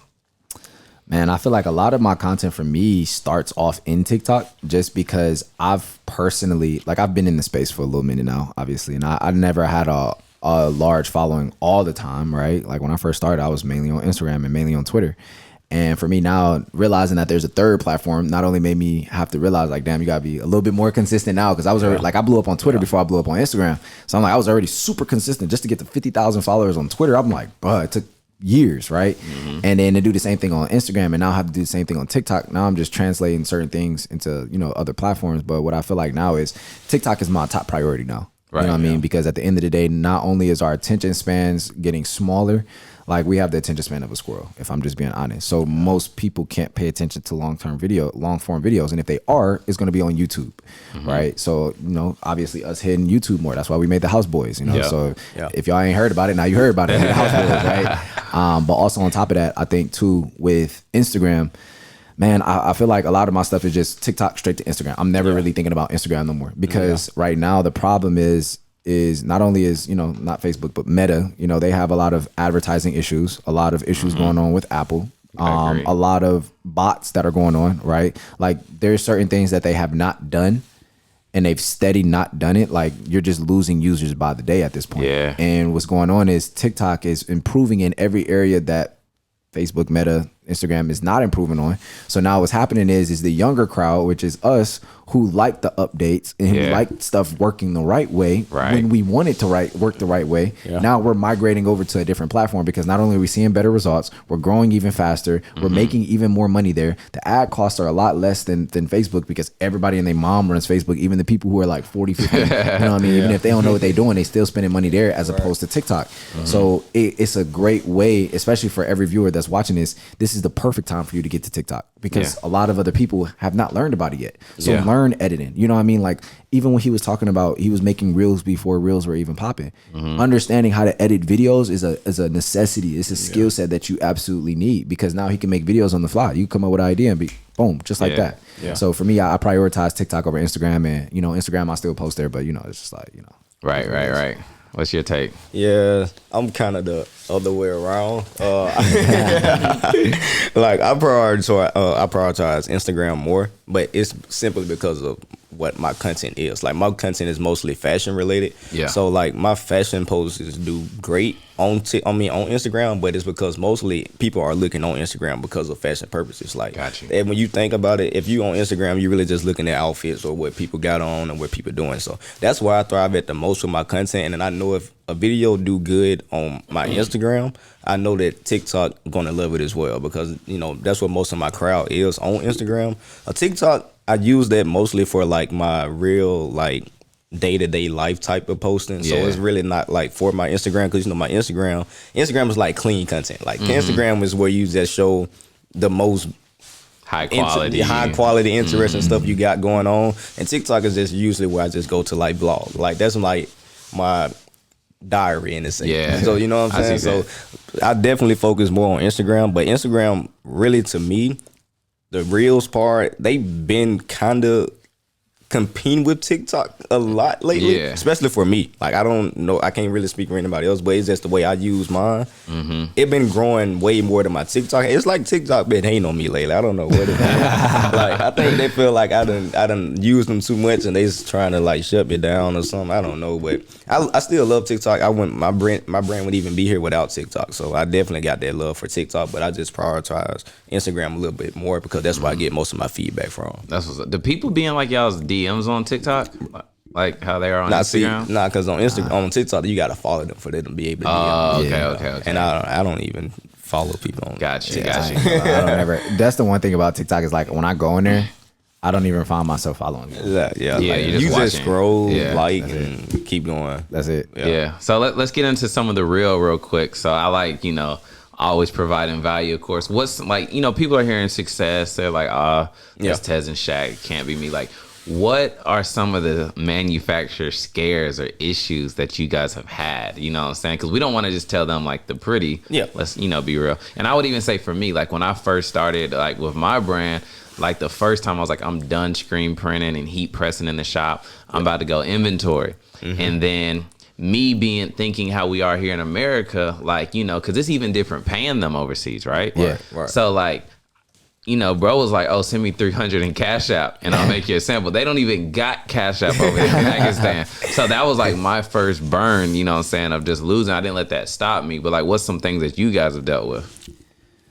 Man, I feel like a lot of my content for me starts off in TikTok, just because I've personally, like, I've been in the space for a little minute now, obviously, and I never had a large following all the time, right? Like, when I first started, I was mainly on Instagram and mainly on Twitter. And for me now, realizing that there's a third platform not only made me have to realize, like, damn, you gotta be a little bit more consistent now, because I was already, like, I blew up on Twitter before I blew up on Instagram. So I'm like, I was already super consistent just to get to 50,000 followers on Twitter. I'm like, bro, it took years, right? And then to do the same thing on Instagram, and now I have to do the same thing on TikTok. Now I'm just translating certain things into, you know, other platforms. But what I feel like now is TikTok is my top priority now. Right, you know what I mean? Because at the end of the day, not only is our attention spans getting smaller, like, we have the attention span of a squirrel, if I'm just being honest. So most people can't pay attention to long form videos. And if they are, it's going to be on YouTube, right? So, you know, obviously us hitting YouTube more. That's why we made the House Boys, you know? So if y'all ain't heard about it, now you heard about it, the House Boys, right? But also on top of that, I think too, with Instagram, man, I feel like a lot of my stuff is just TikTok straight to Instagram. I'm never really thinking about Instagram no more, because right now the problem is not only is, you know, not Facebook, but Meta, you know, they have a lot of advertising issues, a lot of issues going on with Apple, a lot of bots that are going on, right? Like, there's certain things that they have not done, and they've steady not done it. Like, you're just losing users by the day at this point. Yeah. And what's going on is TikTok is improving in every area that Facebook, Meta, Instagram is not improving on. So now what's happening is the younger crowd, which is us, who like the updates and who like stuff working the right way when we want it to work the right way. Now we're migrating over to a different platform, because not only are we seeing better results, we're growing even faster, we're making even more money there. The ad costs are a lot less than Facebook, because everybody and their mom runs Facebook, even the people who are like 40, 50, you know what I mean? Even if they don't know what they're doing, they still spending money there as opposed to TikTok. So it's a great way, especially for every viewer that's watching this. This is the perfect time for you to get to TikTok, because a lot of other people have not learned about it yet. So learn editing. You know what I mean? Like, even when he was talking about, he was making reels before reels were even popping. Understanding how to edit videos is a necessity. It's a skill set that you absolutely need, because now he can make videos on the fly. You come up with an idea and be boom, just like that. So for me, I prioritize TikTok over Instagram, and, you know, Instagram I still post there, but, you know, it's just like, you know. Right. What's your take? Yeah, I'm kind of the other way around. Like I prioritize Instagram more, but it's simply because of what my content is. Like my content is mostly fashion related. Yeah. So like my fashion posts do great on Instagram, but it's because mostly people are looking on Instagram because of fashion purposes. Like, Got you. and when you think about it, if you on Instagram, you're really just looking at outfits or what people got on and what people doing. So that's why I thrive at the most with my content. And then I know if a video do good on my Instagram, I know that TikTok gonna love it as well, because you know that's what most of my crowd is on Instagram. A TikTok, I use that mostly for like my real like day-to-day life type of posting. So Yeah. it's really not like for my Instagram, because you know my Instagram is like clean content. Like Instagram is where you just show the most High quality. interesting stuff you got going on. And TikTok is just usually where I just go to like blog. Like that's like my diary in a sense. Yeah. So you know what I'm I saying? see So I definitely focus more on Instagram. But Instagram really, to me, the Reels part, they've been kind of competing with TikTok a lot lately, Yeah. especially for me. Like I don't know, I can't really speak for anybody else, but it's just the way I use mine. It been growing way more than my TikTok. It's like TikTok been hating on me lately. I don't know what it is. Like I think they feel like I done used them too much and they just trying to like shut me down or something. I don't know, but I still love TikTok. My brand would even be here without TikTok. So I definitely got that love for TikTok, but I just prioritize Instagram a little bit more because that's where I get most of my feedback from. That's what's up. The people being like y'all's DMs on TikTok, like how they are on Instagram. Because on Instagram, on TikTok, you gotta follow them for them to be able to. Oh, okay, Yeah. okay. And I don't even follow people on. Got you, TikTok. got you. I don't ever. That's the one thing about TikTok is like when I go in there, I don't even find myself following them. Yeah, Yeah, like, you're just you just watching. scroll, Yeah, like, and keep going. That's it. Yeah. So let's get into some of the real quick. So I like, always providing value, of course. What's like, people are hearing success. They're like, that's Tez and Shaq. Can't be me. Like, what are some of the manufacturer scares or issues that you guys have had? You know what I'm saying? Because we don't want to just tell them like the pretty. Yeah. Let's, be real. And I would even say for me, like when I first started like with my brand, like the first time I was like, I'm done screen printing and heat pressing in the shop. I'm about to go inventory. And then me thinking how we are here in America, like, because it's even different paying them overseas, right? Yeah. Right. So like, bro was like, oh, send me 300 in Cash App and I'll make you a sample. They don't even got Cash App over there in Pakistan. So that was like my first burn, of just losing. I didn't let that stop me. But like, what's some things that you guys have dealt with?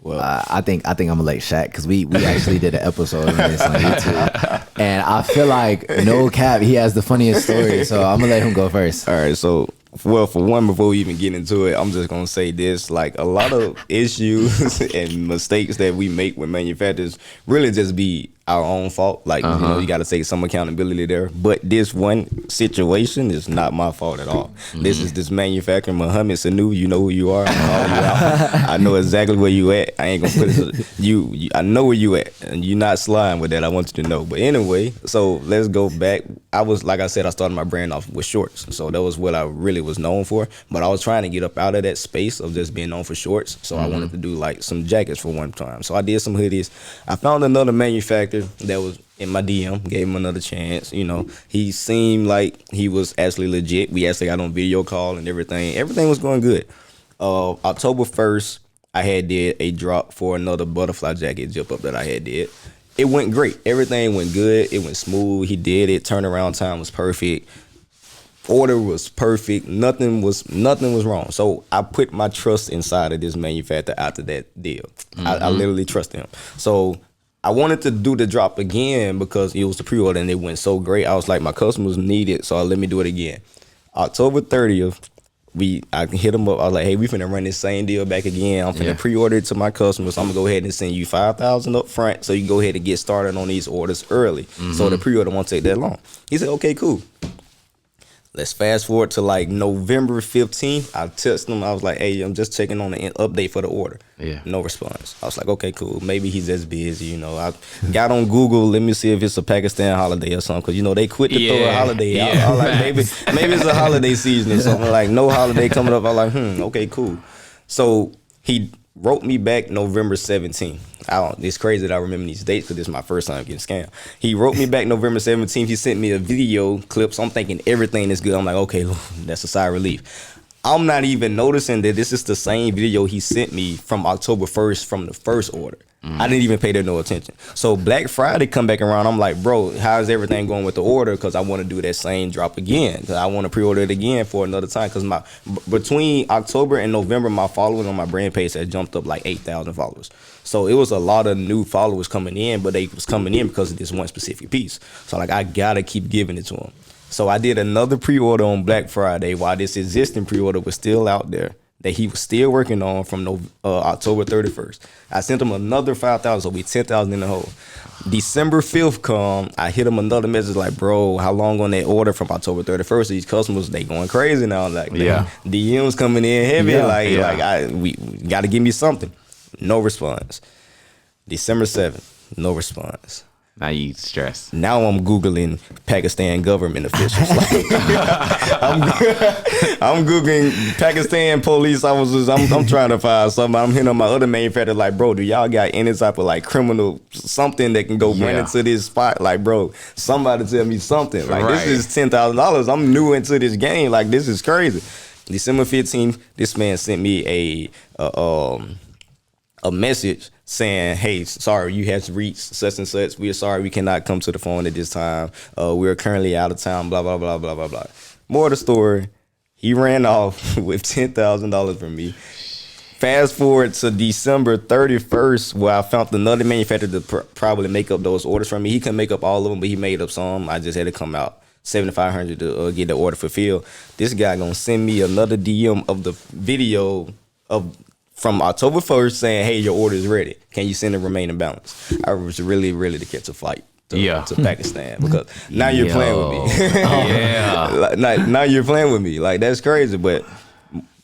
Well, I think I'm gonna let Shaq, because we actually did an episode on this on YouTube, and I feel like no cap, he has the funniest story. So I'm gonna let him go first. All right, so for one, before we even get into it, I'm just gonna say this: like a lot of issues and mistakes that we make with manufacturers really just be our own fault. Like you got to take some accountability there. But this one situation is not my fault at all. This is this manufacturer, Muhammad Sanu. You know who you are. I'm calling you out. I know exactly where you at. I ain't gonna put it. You I know where you at, and you're not slime with that. I want you to know. But anyway, so let's go back. Like I said, I started my brand off with shorts, so that was what I really was known for. But I was trying to get up out of that space of just being known for shorts. So I wanted to do like some jackets for one time. So I did some hoodies. I found another manufacturer that was in my DM, gave him another chance. He seemed like he was actually legit. We actually got on video call and everything. Everything was going good. October 1st, I had did a drop for another butterfly jacket zip up that I had did. It went great. Everything went good. It went smooth. He did it. Turnaround time was perfect. Order was perfect. Nothing was wrong. So I put my trust inside of this manufacturer after that deal. I literally trusted him. So I wanted to do the drop again because it was the pre-order and it went so great. I was like, my customers need it, so let me do it again. October 30th, I hit them up. I was like, hey, we finna run this same deal back again. I'm finna pre-order it to my customers. I'm gonna go ahead and send you $5,000 up front so you can go ahead and get started on these orders early. So the pre-order won't take that long. He said, okay, cool. Let's fast forward to like November 15th. I texted him. I was like, hey, I'm just checking on the update for the order. Yeah. No response. I was like, okay, cool. Maybe he's just busy. I got on Google. Let me see if it's a Pakistan holiday or something. Because, they quit to throw a holiday out. I was like, maybe it's a holiday season or something. Like, no holiday coming up. I was like, okay, cool. So he wrote me back November 17th. It's crazy that I remember these dates because this is my first time getting scammed. He wrote me back November 17th. He sent me a video clip. So I'm thinking everything is good. I'm like, okay, that's a sigh of relief. I'm not even noticing that this is the same video he sent me from October 1st from the first order. I didn't even pay that no attention. So Black Friday come back around. I'm like, bro, how's everything going with the order? Because I want to do that same drop again. Cause I want to pre-order it again for another time. Because between October and November, my following on my brand page has jumped up like 8,000 followers. So it was a lot of new followers coming in, but they was coming in because of this one specific piece. So like, I gotta keep giving it to them. So I did another pre-order on Black Friday while this existing pre-order was still out there that he was still working on from October 31st. I sent him another 5,000, so we 10,000 in the hole. December 5th come, I hit him another message like, bro, how long on that order from October 31st? These customers, they going crazy now. Like, DMs coming in heavy. We got to give me something. No response. December 7th, no response. Now you stress. Now I'm Googling Pakistan government officials. I'm Googling Pakistan police officers. I'm trying to find something. I'm hitting on my other manufacturer like, bro, do y'all got any type of like criminal something that can go run into this spot? Like, bro, somebody tell me something. Like, this is $10,000. I'm new into this game. Like, this is crazy. December 15th, this man sent me a message saying, hey, sorry, you have reached such and such. We are sorry we cannot come to the phone at this time. We are currently out of town, blah, blah, blah, blah, blah, blah. More of the story, he ran off with $10,000 from me. Fast forward to December 31st, where I found another manufacturer to probably make up those orders from me. He couldn't make up all of them, but he made up some. I just had to come out $7,500 to get the order fulfilled. This guy gonna send me another DM of the video from October 1st saying, hey, your order is ready. Can you send the remaining balance? I was really ready to catch a flight to Pakistan because now you're playing with me. Now you're playing with me. Like, that's crazy. But,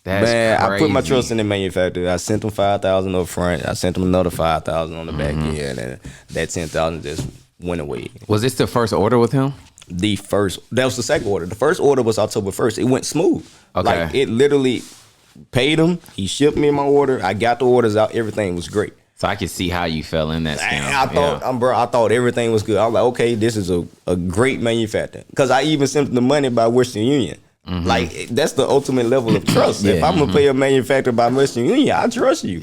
man, I put my trust in the manufacturer. I sent them $5,000 up front. I sent them another $5,000 on the back end. And that $10,000 just went away. Was this the first order with him? That was the second order. The first order was October 1st. It went smooth. Okay. Like, it literally... paid him. He shipped me my order. I got the orders out. Everything was great. So I could see how you fell in that scam. I thought everything was good. I was like, okay, this is a great manufacturer. Because I even sent them the money by Western Union. Like, that's the ultimate level of trust. If I'm gonna pay a manufacturer by Western Union, I trust you.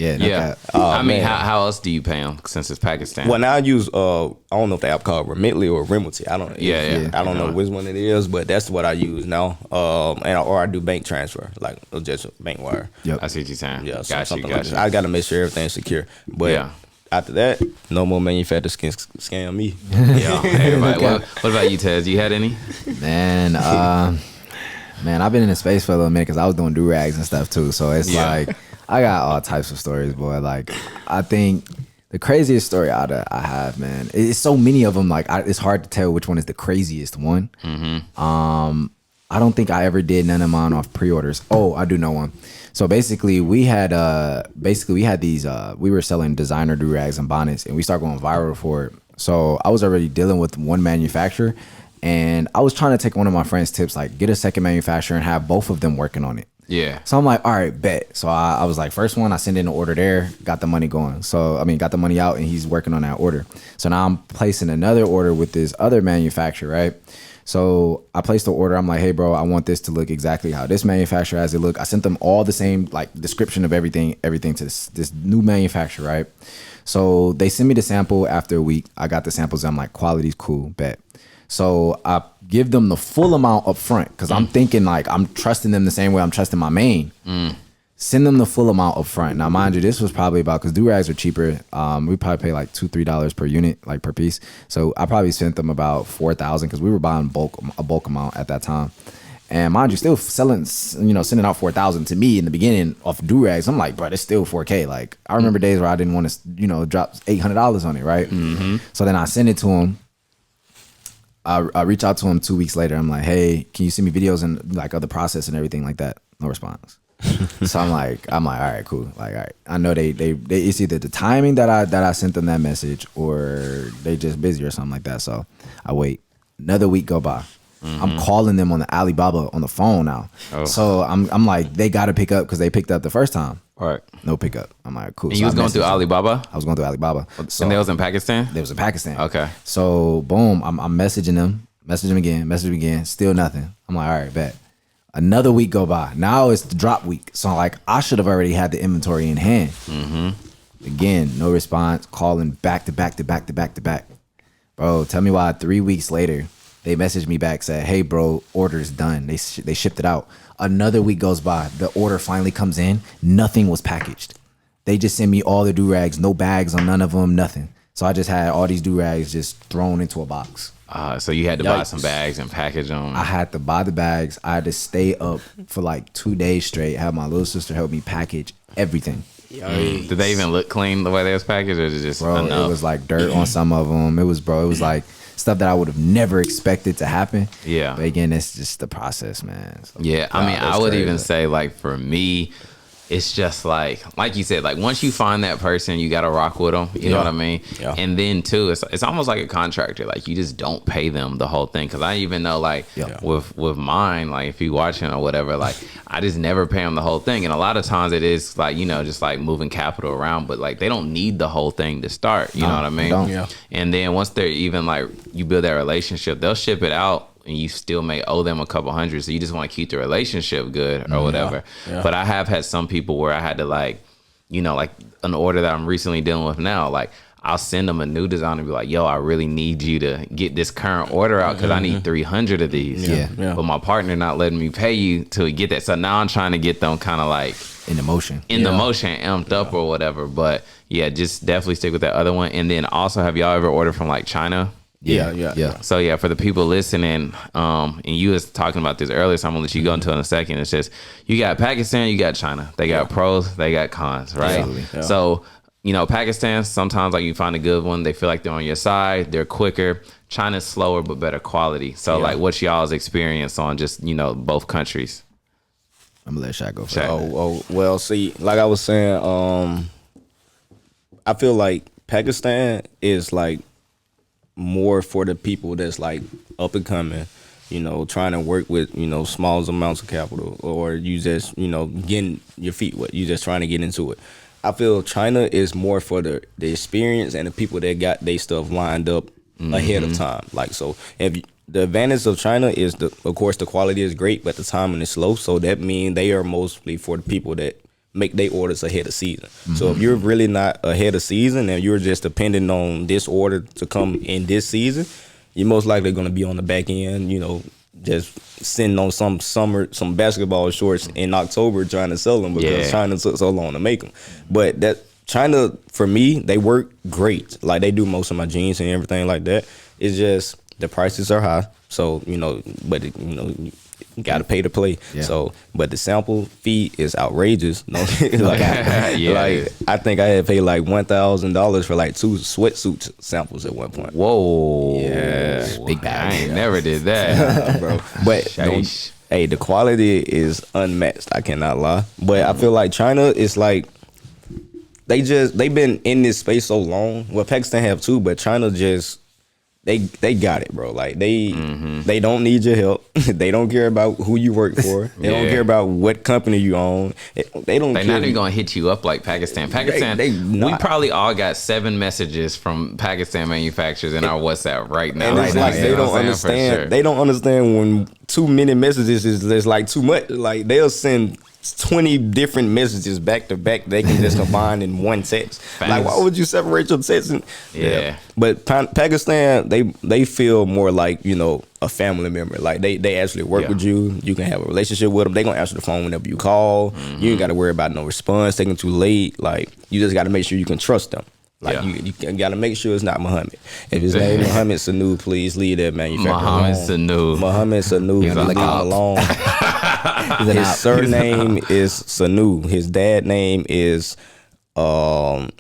I mean, how else do you pay them since it's Pakistan? Well, now I use I don't know if the app called Remitly or Remitly. I don't know. I don't know which one it is, but that's what I use now. Or I do bank transfer, like just bank wire. I see what you're saying. Yeah, something like that. I gotta make sure everything's secure. But after that, no more manufacturers can scam me. Everybody. What about you, Tez? You had any? Man, I've been in the space for a little minute because I was doing do-rags and stuff too. So it's like, I got all types of stories, boy. Like, I think the craziest story I have, man, it's so many of them. Like, it's hard to tell which one is the craziest one. I don't think I ever did none of mine off pre-orders. Oh, I do know one. So basically, we had these. We were selling designer do-rags and bonnets, and we started going viral for it. So I was already dealing with one manufacturer. And I was trying to take one of my friend's tips, like get a second manufacturer and have both of them working on it. Yeah. So I'm like, all right, bet. So I was like, first one, I send in the order there, got the money going. Got the money out and he's working on that order. So now I'm placing another order with this other manufacturer, right? So I placed the order. I'm like, hey, bro, I want this to look exactly how this manufacturer has it look. I sent them all the same like description of everything to this new manufacturer, right? So they send me the sample after a week. I got the samples. I'm like, quality's cool, bet. So I give them the full amount up front because I'm thinking like I'm trusting them the same way I'm trusting my main. Send them the full amount up front. Now, mind you, this was probably about, because do-rags are cheaper. We probably pay like $2-3 per unit, like per piece. So I probably sent them about $4,000 because we were buying a bulk amount at that time. And mind you, still selling, sending out $4,000 to me in the beginning off do-rags. I'm like, bro, it's still $4K. Like, I remember days where I didn't want to, drop $800 on it, right? So then I send it to him. I reach out to him 2 weeks later. I'm like, hey, can you send me videos and like of the process and everything like that? No response. So I'm like, all right, cool. Like, all right, I know they it's either the timing that I sent them that message or they just busy or something like that. So I wait. Another week go by. I'm calling them on the Alibaba on the phone now. So I'm like, they got to pick up because they picked up the first time. Right. No pickup. I'm like, cool. And So you was I going through messaged him. Alibaba? I was going through Alibaba. So And they was in Pakistan? they was in Pakistan. Okay. So boom, I'm messaging them, message him again, still nothing. I'm like, all right, bet. Another week go by. Now it's the drop week. So like I should have already had the inventory in hand. Again, no response. Calling back to back. Bro, tell me why 3 weeks later they messaged me back, said, hey bro, order's done. They shipped it out. Another week goes by. The order finally comes in. Nothing was packaged. They just sent me all the do-rags, no bags on none of them, nothing. So I just had all these do-rags just thrown into a box. So you had to buy some bags and package them. I had to buy the bags. I had to stay up for like 2 days straight. Have my little sister help me package everything. Did they even look clean the way they was packaged, or is it just Bro, enough? it was like dirt on some of them. It was like stuff that I would have never expected to happen. Yeah. But again, it's just the process, man. So, Yeah, I mean, I would crazy. even say, like, for me, it's just like you said, like once you find that person, you gotta rock with them. You know what I mean? Yeah. And then too, it's almost like a contractor. Like you just don't pay them the whole thing. Because I even know, like with mine, like if you watching or whatever, like I just never pay them the whole thing. And a lot of times it is like just like moving capital around, but like they don't need the whole thing to start. You know what I mean? don't. Yeah. And then once they're even like you build that relationship, they'll ship it out. And you still may owe them a couple hundred, so you just want to keep the relationship good or whatever. Yeah. But I have had some people where I had to like an order that I'm recently dealing with now. Like I'll send them a new design and be like, "Yo, I really need you to get this current order out because I need 300 of these." Yeah. But my partner not letting me pay you to get that. So now I'm trying to get them kind of like in the motion. the motion, amped up or whatever. But yeah, just definitely stick with that other one. And then also, have y'all ever ordered from like China? Yeah. So yeah, for the people listening, and you was talking about this earlier, so I'm gonna let you go into it in a second. It's just you got Pakistan, you got China. They got pros, they got cons, right? Absolutely. Yeah. So Pakistan, sometimes like you find a good one, they feel like they're on your side, they're quicker. China's slower but better quality. So like, what's y'all's experience on just both countries? I'm gonna let Shaq go first. Shaq. Oh, well, see, like I was saying, I feel like Pakistan is like more for the people that's like up and coming, trying to work with, small amounts of capital, or you just, getting your feet wet. You just trying to get into it. I feel China is more for the experience and the people that got their stuff lined up ahead of time. Like, so the advantage of China is of course the quality is great, but the timing is slow. So that means they are mostly for the people that make their orders ahead of season. So if you're really not ahead of season and you're just depending on this order to come in this season, you're most likely going to be on the back end, just sitting on some basketball shorts in October trying to sell them because China took so long to make them. But that China, for me, they work great. Like they do most of my jeans and everything like that. It's just the prices are high. So, you got to pay to play. Yeah. So, but the sample fee is outrageous. I think I had paid like $1,000 for like 2 sweatsuit samples at one point. Whoa. Yeah. Big bag. I ain't never did that. Bro. But the quality is unmatched. I cannot lie. But I feel like China is like, they've been in this space so long. Well, Pakistan have too, but China just, they got it, bro. Like they don't need your help. They don't care about who you work for. They don't care about what company you own. They don't. They're not even gonna hit you up like Pakistan. We probably all got 7 messages from Pakistan manufacturers in our WhatsApp right now. And it's like they don't understand. Sure. They don't understand when too many messages is like too much. Like they'll send 20 different messages back to back they can just combine in one text. Like, why would you separate your texts? But Pakistan, they feel more like, a family member. Like they actually work with you. You can have a relationship with them. They gonna answer the phone whenever you call. You ain't got to worry about no response taking too late. Like you just got to make sure you can trust them. Like you got to make sure it's not Muhammad. If his name Muhammad Sanu, please leave that manufacturer alone. Muhammad Sanu, leave him alone. His surname is Sanu. His dad name is Kwanja,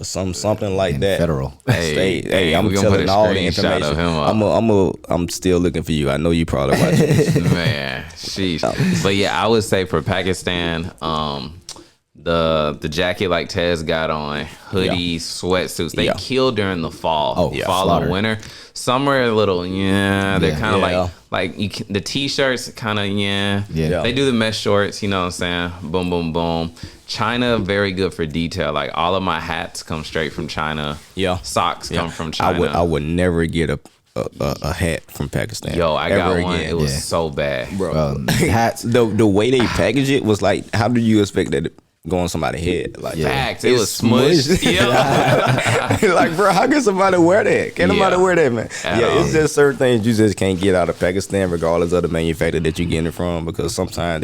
something like that. Federal. Hey, I'm telling all the information. I'm still looking for you. I know you probably watching this. Man, sheesh. But yeah, I would say for Pakistan, the jacket like Tez got on, hoodies, sweatsuits, they kill during the fall. Fall and winter. Summer a little, they're kind of like the t-shirts kind of Yeah. They do the mesh shorts, you know what I'm saying? Boom, boom, boom. China very good for detail. Like all of my hats come straight from China. Yeah. Socks come from China. I would never get a hat from Pakistan. Yo, I got one. Again. It was so bad, Bro. Hats. The way they package it was like, how do you expect that to go on somebody's head? Like, Facts. It was smushed. Yeah. Like, bro, how can somebody wear that? Can nobody wear that, man? It's just certain things you just can't get out of Pakistan, regardless of the manufacturer that you getting it from, because sometimes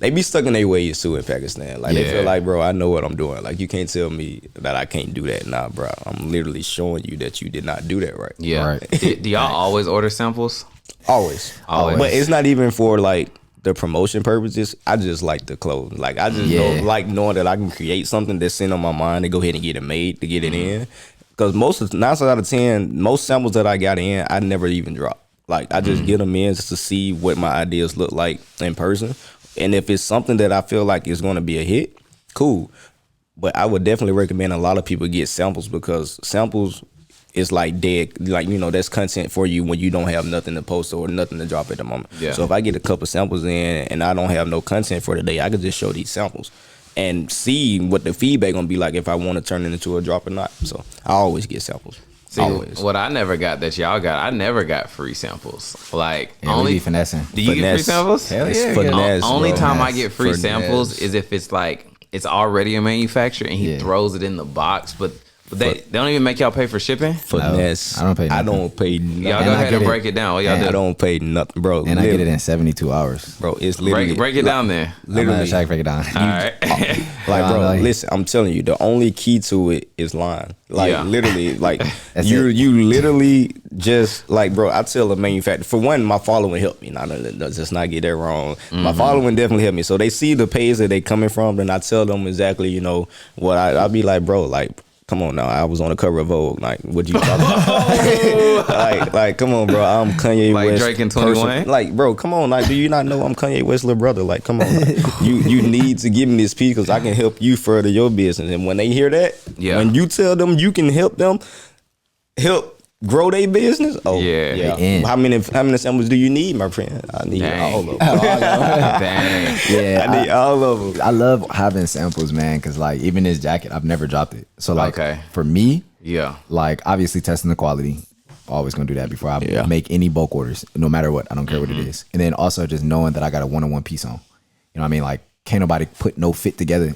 they be stuck in their ways too in Pakistan. Like they feel like, bro, I know what I'm doing. Like you can't tell me that I can't do that. Nah, bro, I'm literally showing you that you did not do that right. Yeah. Right. Do y'all always order samples? Always. But it's not even for like the promotion purposes. I just like the clothes. Like I just like knowing that I can create something that's in on my mind to go ahead and get it made, to get it in. Because 9 out of 10, most samples that I got in, I never even drop. Like I just get them in just to see what my ideas look like in person. And if it's something that I feel like is going to be a hit, cool. But I would definitely recommend a lot of people get samples, because samples is like dead. Like, you know, that's content for you when you don't have nothing to post or nothing to drop at the moment. Yeah. So if I get a couple samples in and I don't have no content for the day, I could just show these samples and see what the feedback going to be like if I want to turn it into a drop or not. So I always get samples. See, what I never got that y'all got, I never got free samples. Like, only be finessing. Do you get free samples? Hell yeah. Finesse, only bro. time I get free Finesse. samples is if it's like it's already a manufacturer and he throws it in the box, but they don't even make y'all pay for shipping. Finesse. No, I don't pay nothing. I don't pay nothing. Y'all go ahead and break it down. What y'all do? I don't pay nothing, bro. And I get it in 72 hours. Bro, it's literally Break it down then. literally. Shaq, break it down. All right. Like, bro, listen, I'm telling you, the only key to it is line. Like, literally, like, you literally just, like, bro, I tell a manufacturer, for one, my following helped me. Now, let's just not get that wrong. My following definitely helped me. So they see the page that they coming from, then I tell them exactly, you know, what I'll be like, bro, like, come on now, I was on the cover of Vogue. Like, what you talking about? like, come on, bro. I'm Kanye Like West. Drake and 21? Like, bro, come on. Like, do you not know I'm Kanye West's little brother? Like, come on. Like, you need to give me this piece because I can help you further your business. And when they hear that, when you tell them you can help them grow their business, how many samples do you need, my friend? I need all of them. Dang. Yeah, I need all of them. I love having samples, man, because like even this jacket, I've never dropped it. So like for me, like obviously testing the quality, always gonna do that before I make any bulk orders, no matter what. I don't care what it is. And then also just knowing that I got a one-on-one piece on. You know what I mean? Like can't nobody put no fit together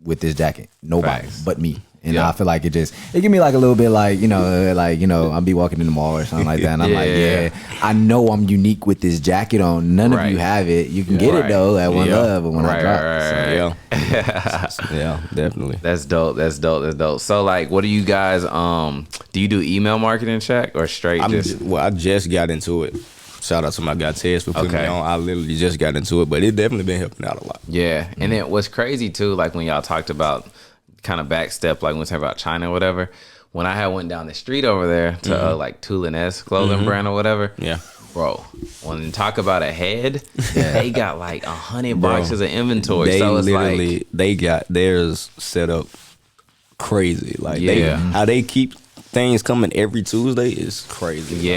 with this jacket. Nobody but me. And I feel like it give me like a little bit like, I'll be walking in the mall or something like that. And I'm I know I'm unique with this jacket on. None of you have it. You can get it though at One Love or when I drop. Yeah, definitely. That's dope. So like, what do you guys, do you do email marketing, Shaq, or straight I just got into it. Shout out to my guy Tez for putting me on. I literally just got into it, but it definitely been helping out a lot. Yeah. And then what's crazy too, like when y'all talked about kind of backstep, like when we talk about China or whatever, when I had went down the street over there to like Tulin clothing brand or whatever, bro, when you talk about a head, they got like 100 boxes of inventory. They so it's literally like they got theirs set up crazy. Like how they keep things coming every Tuesday is crazy.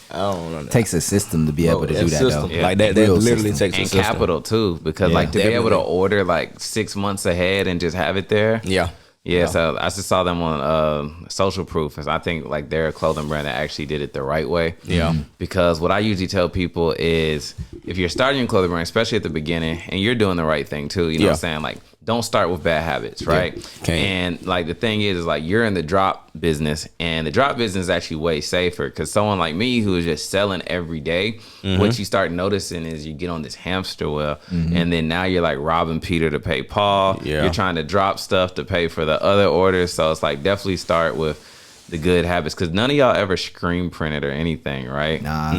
I don't know. It takes a system to be able to do that system. though. Like that literally takes a system. And capital too, because like to be able to order like 6 months ahead and just have it there. So I just saw them on Social Proof. I think like they're a clothing brand that actually did it the right way. Because what I usually tell people is if you're starting your clothing brand, especially at the beginning, and you're doing the right thing too, you know what I'm saying? Like don't start with bad habits, right? And like the thing is like you're in the drop business, and the drop business is actually way safer because someone like me who is just selling every day, what you start noticing is you get on this hamster wheel, and then now you're like robbing Peter to pay Paul. You're trying to drop stuff to pay for the other orders. So it's like definitely start with the good habits, because none of y'all ever screen printed or anything, right? Nah,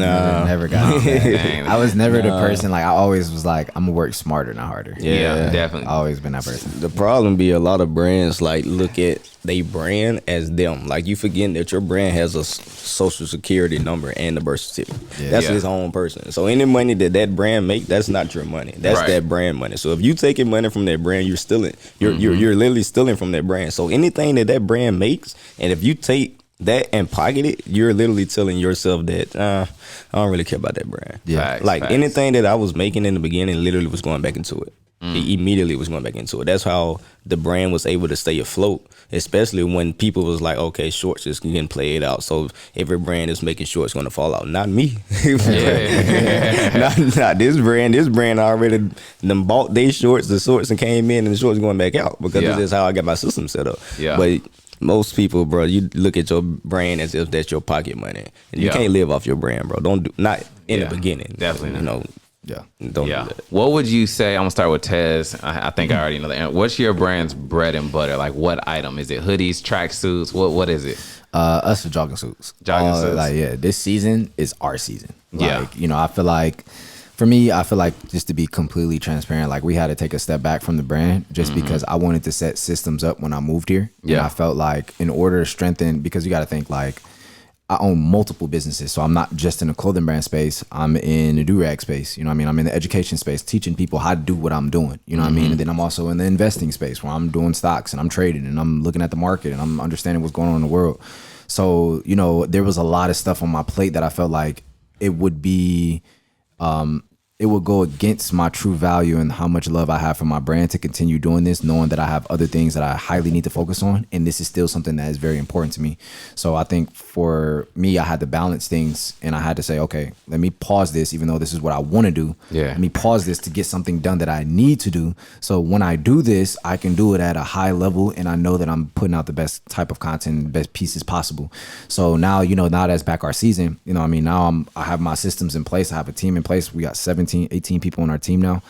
never got that. I was never the person, like I always was like, I'm gonna work smarter, not harder. Yeah, definitely. Always been that person. The problem be a lot of brands like look at they brand as them. Like you forgetting that your brand has a social security number and the birth certificate. That's his own person. So any money that brand make, that's not your money. That's that brand money. So if you taking money from that brand, you're stealing. You're literally stealing from that brand. So anything that brand makes, and if you take that and pocket it, you're literally telling yourself that I don't really care about that brand. Yeah. Facts, Like facts. anything that I was making in the beginning literally was going back into it. It immediately was going back into it. That's how the brand was able to stay afloat, especially when people was like, okay, shorts is getting played out. So every brand is making shorts going to fall out. Not me. not this brand. This brand already them bought their shorts, the shorts, and came in and the shorts going back out because Yeah. this is how I got my system set up. Yeah. But most people, bro, you look at your brand as if that's your pocket money. And you Yeah. can't live off your brand, bro. Don't do not in Yeah. the beginning. Definitely You not. know, Yeah. don't Yeah. do that. What would you say? I'm gonna start with Tez. I think I already know the answer. What's your brand's bread and butter? Like, what item is it? Hoodies, tracksuits? What is it? Us for jogging suits. Jogging suits. Like, yeah, this season is our season. Yeah. Like, you know, I feel like for me, I feel like just to be completely transparent, like we had to take a step back from the brand just because I wanted to set systems up when I moved here. Yeah. And I felt like in order to strengthen, because you got to think like I own multiple businesses. So I'm not just in the clothing brand space. I'm in the do-rag space. You know what I mean? I'm in the education space, teaching people how to do what I'm doing. You know what I mean? And then I'm also in the investing space where I'm doing stocks and I'm trading and I'm looking at the market and I'm understanding what's going on in the world. So, you know, there was a lot of stuff on my plate that I felt like it would be, it would go against my true value and how much love I have for my brand to continue doing this, knowing that I have other things that I highly need to focus on. And this is still something that is very important to me. So I think for me, I had to balance things and I had to say, okay, let me pause this, even though this is what I want to do. Yeah. Let me pause this to get something done that I need to do. So when I do this, I can do it at a high level and I know that I'm putting out the best type of content, best pieces possible. So now, you know, now that's back our season, you know what I mean? Now I have my systems in place. I have a team in place. We got 18 people on our team now.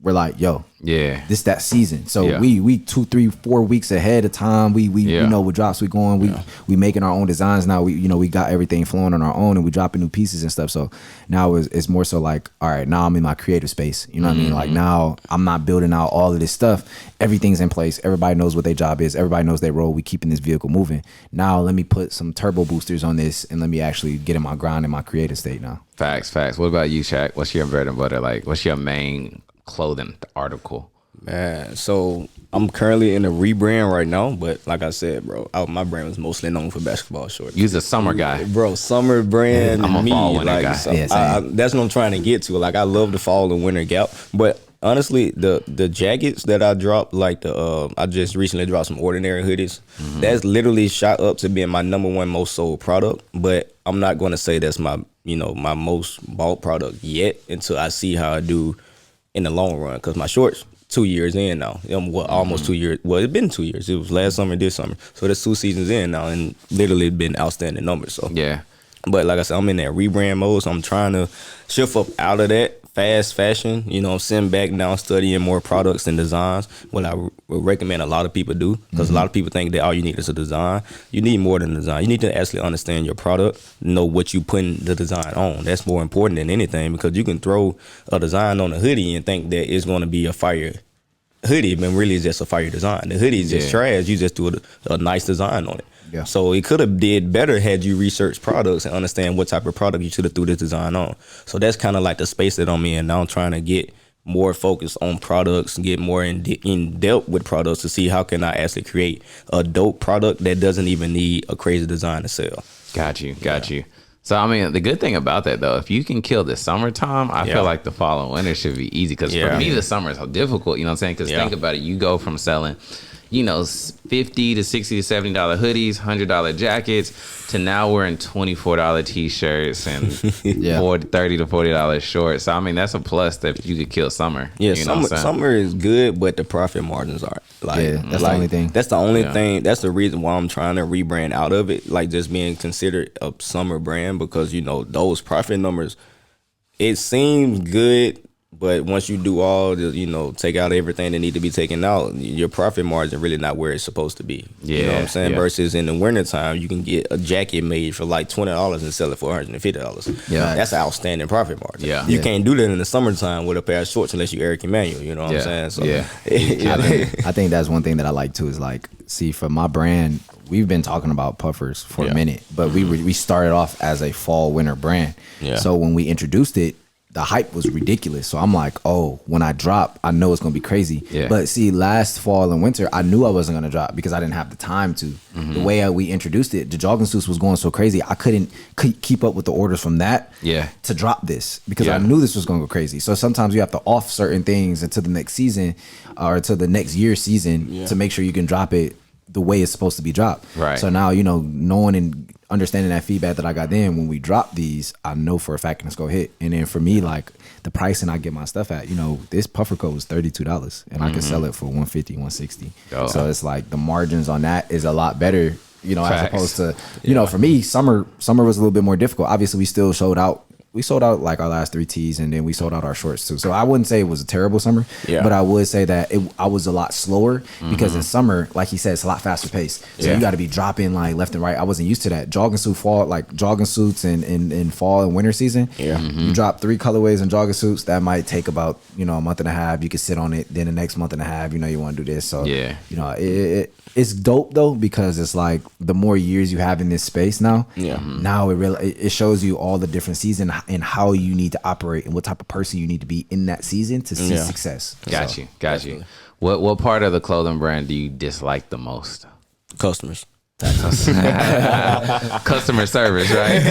We're like, yo, Yeah. this that season. So Yeah. we 2, 3, 4 weeks ahead of time. We Yeah. know what drops we going. We making our own designs now. We got everything flowing on our own and we dropping new pieces and stuff. So now it's more so like, all right, now I'm in my creative space. You know what I mean? Like now I'm not building out all of this stuff. Everything's in place. Everybody knows what their job is. Everybody knows their role. We keeping this vehicle moving. Now let me put some turbo boosters on this and let me actually get in my grind in my creative state now. Facts. What about you, Shaq? What's your bread and butter? Like, what's your main clothing article? Man, so I'm currently in a rebrand right now, but like I said, bro, my brand was mostly known for basketball shorts. You's a summer guy. Bro, summer brand. I'm a me, fall winter like, guy. so Yeah, same. that's what I'm trying to get to. Like, I love the fall and winter gap, but honestly, the jackets that I dropped, like I just recently dropped some ordinary hoodies. That's literally shot up to being my number one most sold product. But I'm not going to say that's my most bought product yet until I see how I do in the long run. Because my shorts 2 years in now. Almost 2 years. Well, it's been 2 years. It was last summer, this summer. So that's 2 seasons in now, and literally been outstanding numbers. So Yeah. but like I said, I'm in that rebrand mode, so I'm trying to shift up out of that fast fashion. You know, sitting back now, studying more products and designs. What I would recommend a lot of people do, because a lot of people think that all you need is a design. You need more than design. You need to actually understand your product, know what you putting the design on. That's more important than anything, because you can throw a design on a hoodie and think that it's going to be a fire hoodie, but really it's just a fire design. The hoodie is just trash. You just do a nice design on it. Yeah. So it could have did better had you researched products and understand what type of product you should have threw this design on. So that's kind of like the space that I'm in now. I'm trying to get more focused on products, get more in depth with products to see how can I actually create a dope product that doesn't even need a crazy design to sell. Got you. So, I mean, the good thing about that, though, if you can kill the summertime, I feel like the fall and winter should be easy. Because for me, the summer is so difficult, you know what I'm saying? Because think about it. You go from selling, $50 to $60 to $70 hoodies, $100 jackets, to now we're in $24 t-shirts and $30 to $40 shorts. So, I mean, that's a plus that you could kill summer. Yeah, you know what I'm saying? summer is good, but the profit margins aren't. That's the only thing. That's the only thing. That's the reason why I'm trying to rebrand out of it, like just being considered a summer brand, because those profit numbers, it seems good, but once you do all the, take out everything that need to be taken out, your profit margin really not where it's supposed to be. You know what I'm saying? Versus in the wintertime, you can get a jacket made for like $20 and sell it for $150. Yeah. That's an outstanding profit margin. Yeah. You can't do that in the summertime with a pair of shorts unless you Eric Emanuel. You know what I'm saying? So, I think that's one thing that I like too, is like, see, for my brand, we've been talking about puffers for a minute, but we started off as a fall winter brand. Yeah. So when we introduced it, the hype was ridiculous. So I'm like, oh, when I drop, I know it's gonna be crazy. Yeah. But see, last fall and winter, I knew I wasn't gonna drop because I didn't have the time to. The way we introduced it, the jogging suits was going so crazy, I couldn't keep up with the orders from that to drop this because I knew this was gonna go crazy. So sometimes you have to off certain things until the next season or to the next year's season to make sure you can drop it the way it's supposed to be dropped. Right. So now, you know, knowing and understanding that feedback that I got then when we drop these, I know for a fact it's gonna hit. And then for me, like the pricing I get my stuff at, you know, this puffer coat was $32 and I can sell it for $150, $160. Oh. So it's like the margins on that is a lot better, you know, Facts. as opposed to, you know, for me, summer was a little bit more difficult. Obviously we still sold out. We sold out like our last 3 tees and then we sold out our shorts too. So I wouldn't say it was a terrible summer, but I would say that I was a lot slower because in summer, like he said, it's a lot faster pace. So you got to be dropping like left and right. I wasn't used to that. Jogging suits in fall and winter season. You drop 3 colorways in jogging suits. That might take about, you know, a month and a half. You can sit on it. Then the next month and a half, you know, you want to do this. So, you know, it's dope though because it's like the more years you have in this space now, now it shows you all the different seasons and how you need to operate and what type of person you need to be in that season to see success. Got you. What part of the clothing brand do you dislike the most? Customers. Customer service, right?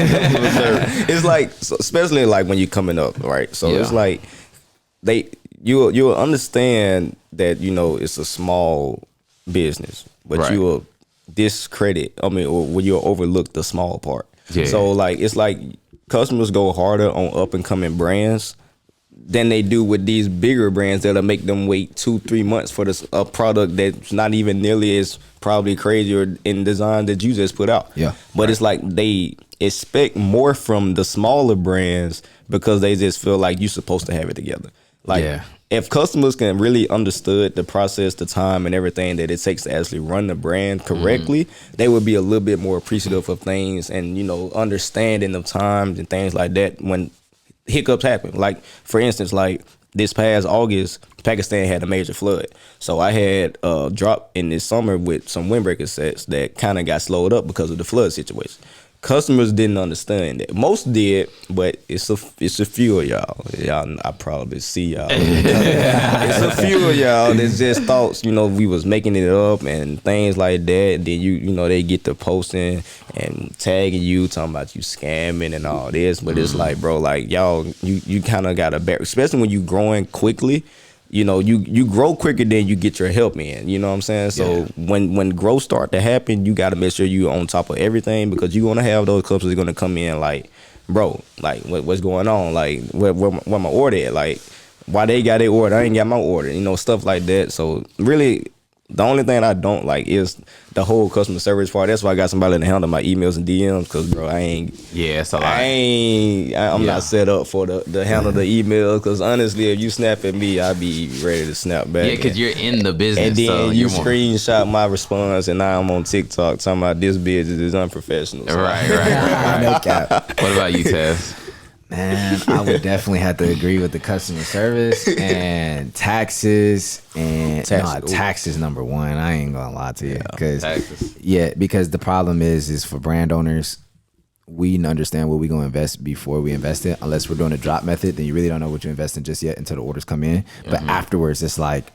It's like, especially like when you're coming up, right? So it's like you'll understand that, you know, it's a small business, but you will discredit, or you'll overlook the small part. So like it's like customers go harder on up and coming brands than they do with these bigger brands that'll make them wait 2-3 months for a product that's not even nearly as probably crazy or in design that you just put out. But it's like they expect more from the smaller brands because they just feel like you're supposed to have it together. Like if customers can really understood the process, the time and everything that it takes to actually run the brand correctly, they would be a little bit more appreciative of things and, you know, understanding of times and things like that when hiccups happen. Like, for instance, like this past August, Pakistan had a major flood. So I had a drop in this summer with some windbreaker sets that kind of got slowed up because of the flood situation. Customers didn't understand that. Most did, but it's a few of y'all. I probably see y'all. It's a few of y'all that just thought, you know, we was making it up and things like that. Then you know, they get to posting and tagging you, talking about you scamming and all this. But it's like, bro, like y'all, you kind of got to bear, especially when you growing quickly. You know, you grow quicker than you get your help in. You know what I'm saying? So when growth start to happen, you got to make sure you on top of everything because you're going to have those customers going to come in like, bro, like what's going on? Like where my order at? Like why they got their order? I ain't got my order. You know, stuff like that. So really, the only thing I don't like is the whole customer service part. That's why I got somebody to handle my emails and DMs because, bro, it's a lot. I'm not set up for the handle the emails because honestly, if you snap at me, I'll be ready to snap back. Yeah, because you're in the business. And then so you screenshot my response and now I'm on TikTok talking about this business is unprofessional. So. Right. No cap. What about you, Tez? Man, I would definitely have to agree with the customer service and taxes and taxes number one. I ain't gonna lie to you because because the problem is for brand owners, we need to understand what we gonna invest before we invest it. Unless we're doing a drop method, then you really don't know what you're investing just yet until the orders come in. But afterwards, it's like,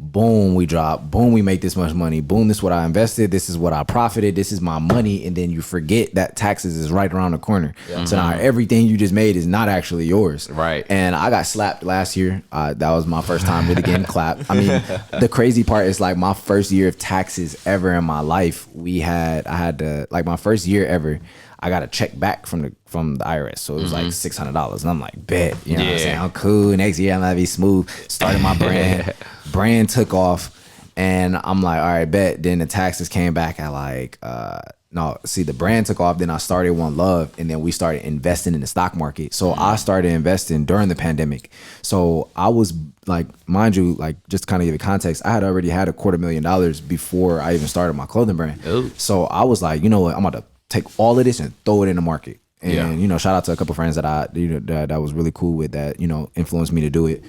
boom, we drop, boom, we make this much money, boom, this is what I invested, this is what I profited, this is my money, and then you forget that taxes is right around the corner. So now everything you just made is not actually yours. Right. And I got slapped last year. That was my first time really getting clapped. I mean, the crazy part is like my first year of taxes ever in my life, I had to, like my first year ever, I got a check back from the IRS. So it was like $600. And I'm like, bet. You know what I'm saying? I'm cool. Next year I'm gonna be smooth. Started my brand. Brand took off. And I'm like, all right, bet. Then the taxes came back at like, the brand took off. Then I started One Love. And then we started investing in the stock market. So I started investing during the pandemic. So I was like, mind you, like just to kind of give you context, I had already had $250,000 before I even started my clothing brand. Ooh. So I was like, you know what, I'm about to take all of this and throw it in the market. And, you know, shout out to a couple friends that that was really cool with that, you know, influenced me to do it,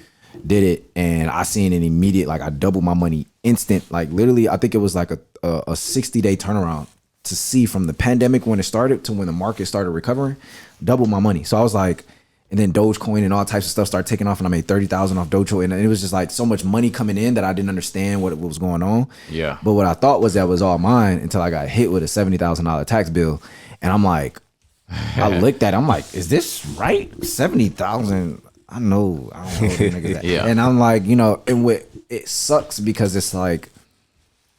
did it. And I seen an immediate, like I doubled my money instant, like literally, I think it was like a 60-day turnaround to see from the pandemic when it started to when the market started recovering, double my money. So I was like, And then Dogecoin and all types of stuff started taking off, and I made 30,000 off Dogecoin, and it was just like so much money coming in that I didn't understand what was going on. Yeah. But what I thought was that was all mine until I got hit with a $70,000 tax bill, and I'm like, I looked at it, I'm like, is this right? 70,000. I don't know niggas. Yeah. And I'm like, you know, and it sucks because it's like,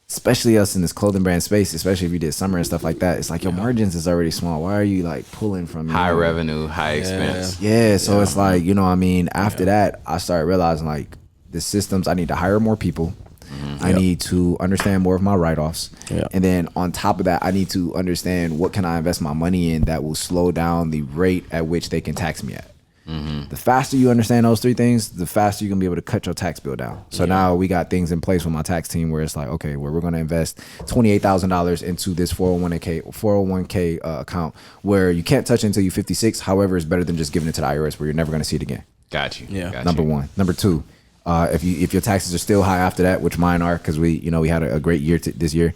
especially us in this clothing brand space, especially if you did summer and stuff like that, it's like your margins is already small. Why are you like pulling from High revenue, high expense. Yeah, so it's like, you know what I mean? After that, I started realizing like the systems, I need to hire more people. I need to understand more of my write-offs. And then on top of that, I need to understand what can I invest my money in that will slow down the rate at which they can tax me at. The faster you understand those three things, the faster you're gonna be able to cut your tax bill down. So now we got things in place with my tax team where it's like, okay, where we're gonna invest $28,000 into this 401k account where you can't touch it until you're 56. However, it's better than just giving it to the IRS where you're never gonna see it again. Got you. Yeah. Got Number you. one. Number two, if your taxes are still high after that, which mine are, because we had a great year this year.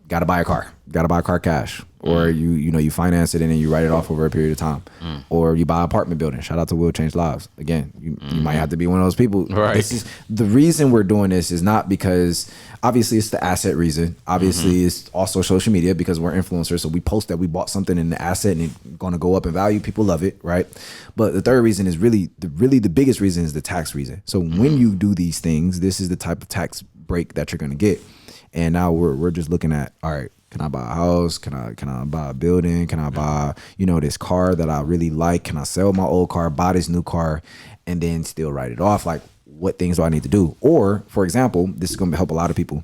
Gotta buy a car cash, or you finance it and then you write it off over a period of time, or you buy an apartment building. Shout out to Will Change Lives. Again, you might have to be one of those people. Right. This is the reason we're doing this is not because obviously it's the asset reason. Obviously it's also social media because we're influencers. So we post that we bought something in the asset and it's going to go up in value. People love it, right? But the third reason is really the biggest reason is the tax reason. So when you do these things, this is the type of tax break that you're going to get. And now we're just looking at, all right, can I buy a house? Can I buy a building? Can I buy, this car that I really like? Can I sell my old car, buy this new car, and then still write it off? Like, what things do I need to do? Or, for example, this is going to help a lot of people.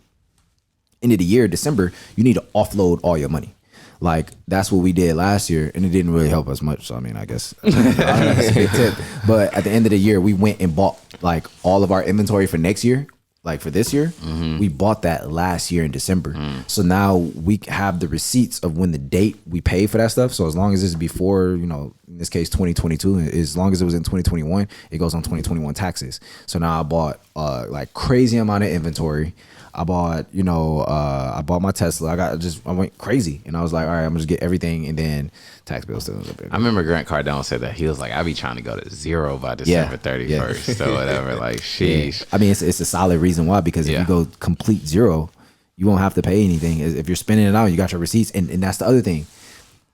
End of the year, December, you need to offload all your money. Like, that's what we did last year, and it didn't really help us much. So, I mean, I guess that's a big tip. But at the end of the year, we went and bought, like, all of our inventory for next year. Like for this year, we bought that last year in December. So now we have the receipts of when the date we pay for that stuff. So as long as it's before, in this case, 2022, as long as it was in 2021, it goes on 2021 taxes. So now I bought like crazy amount of inventory. I bought, I bought my Tesla. I went crazy, and I was like, all right, I'm gonna just get everything, and then tax bill still ends up in. I remember Grant Cardone said that he was like, I be trying to go to zero by December 31st or whatever. Like, sheesh. I mean, it's a solid reason why, because if you go complete zero, you won't have to pay anything. If you're spending it out, you got your receipts, and that's the other thing.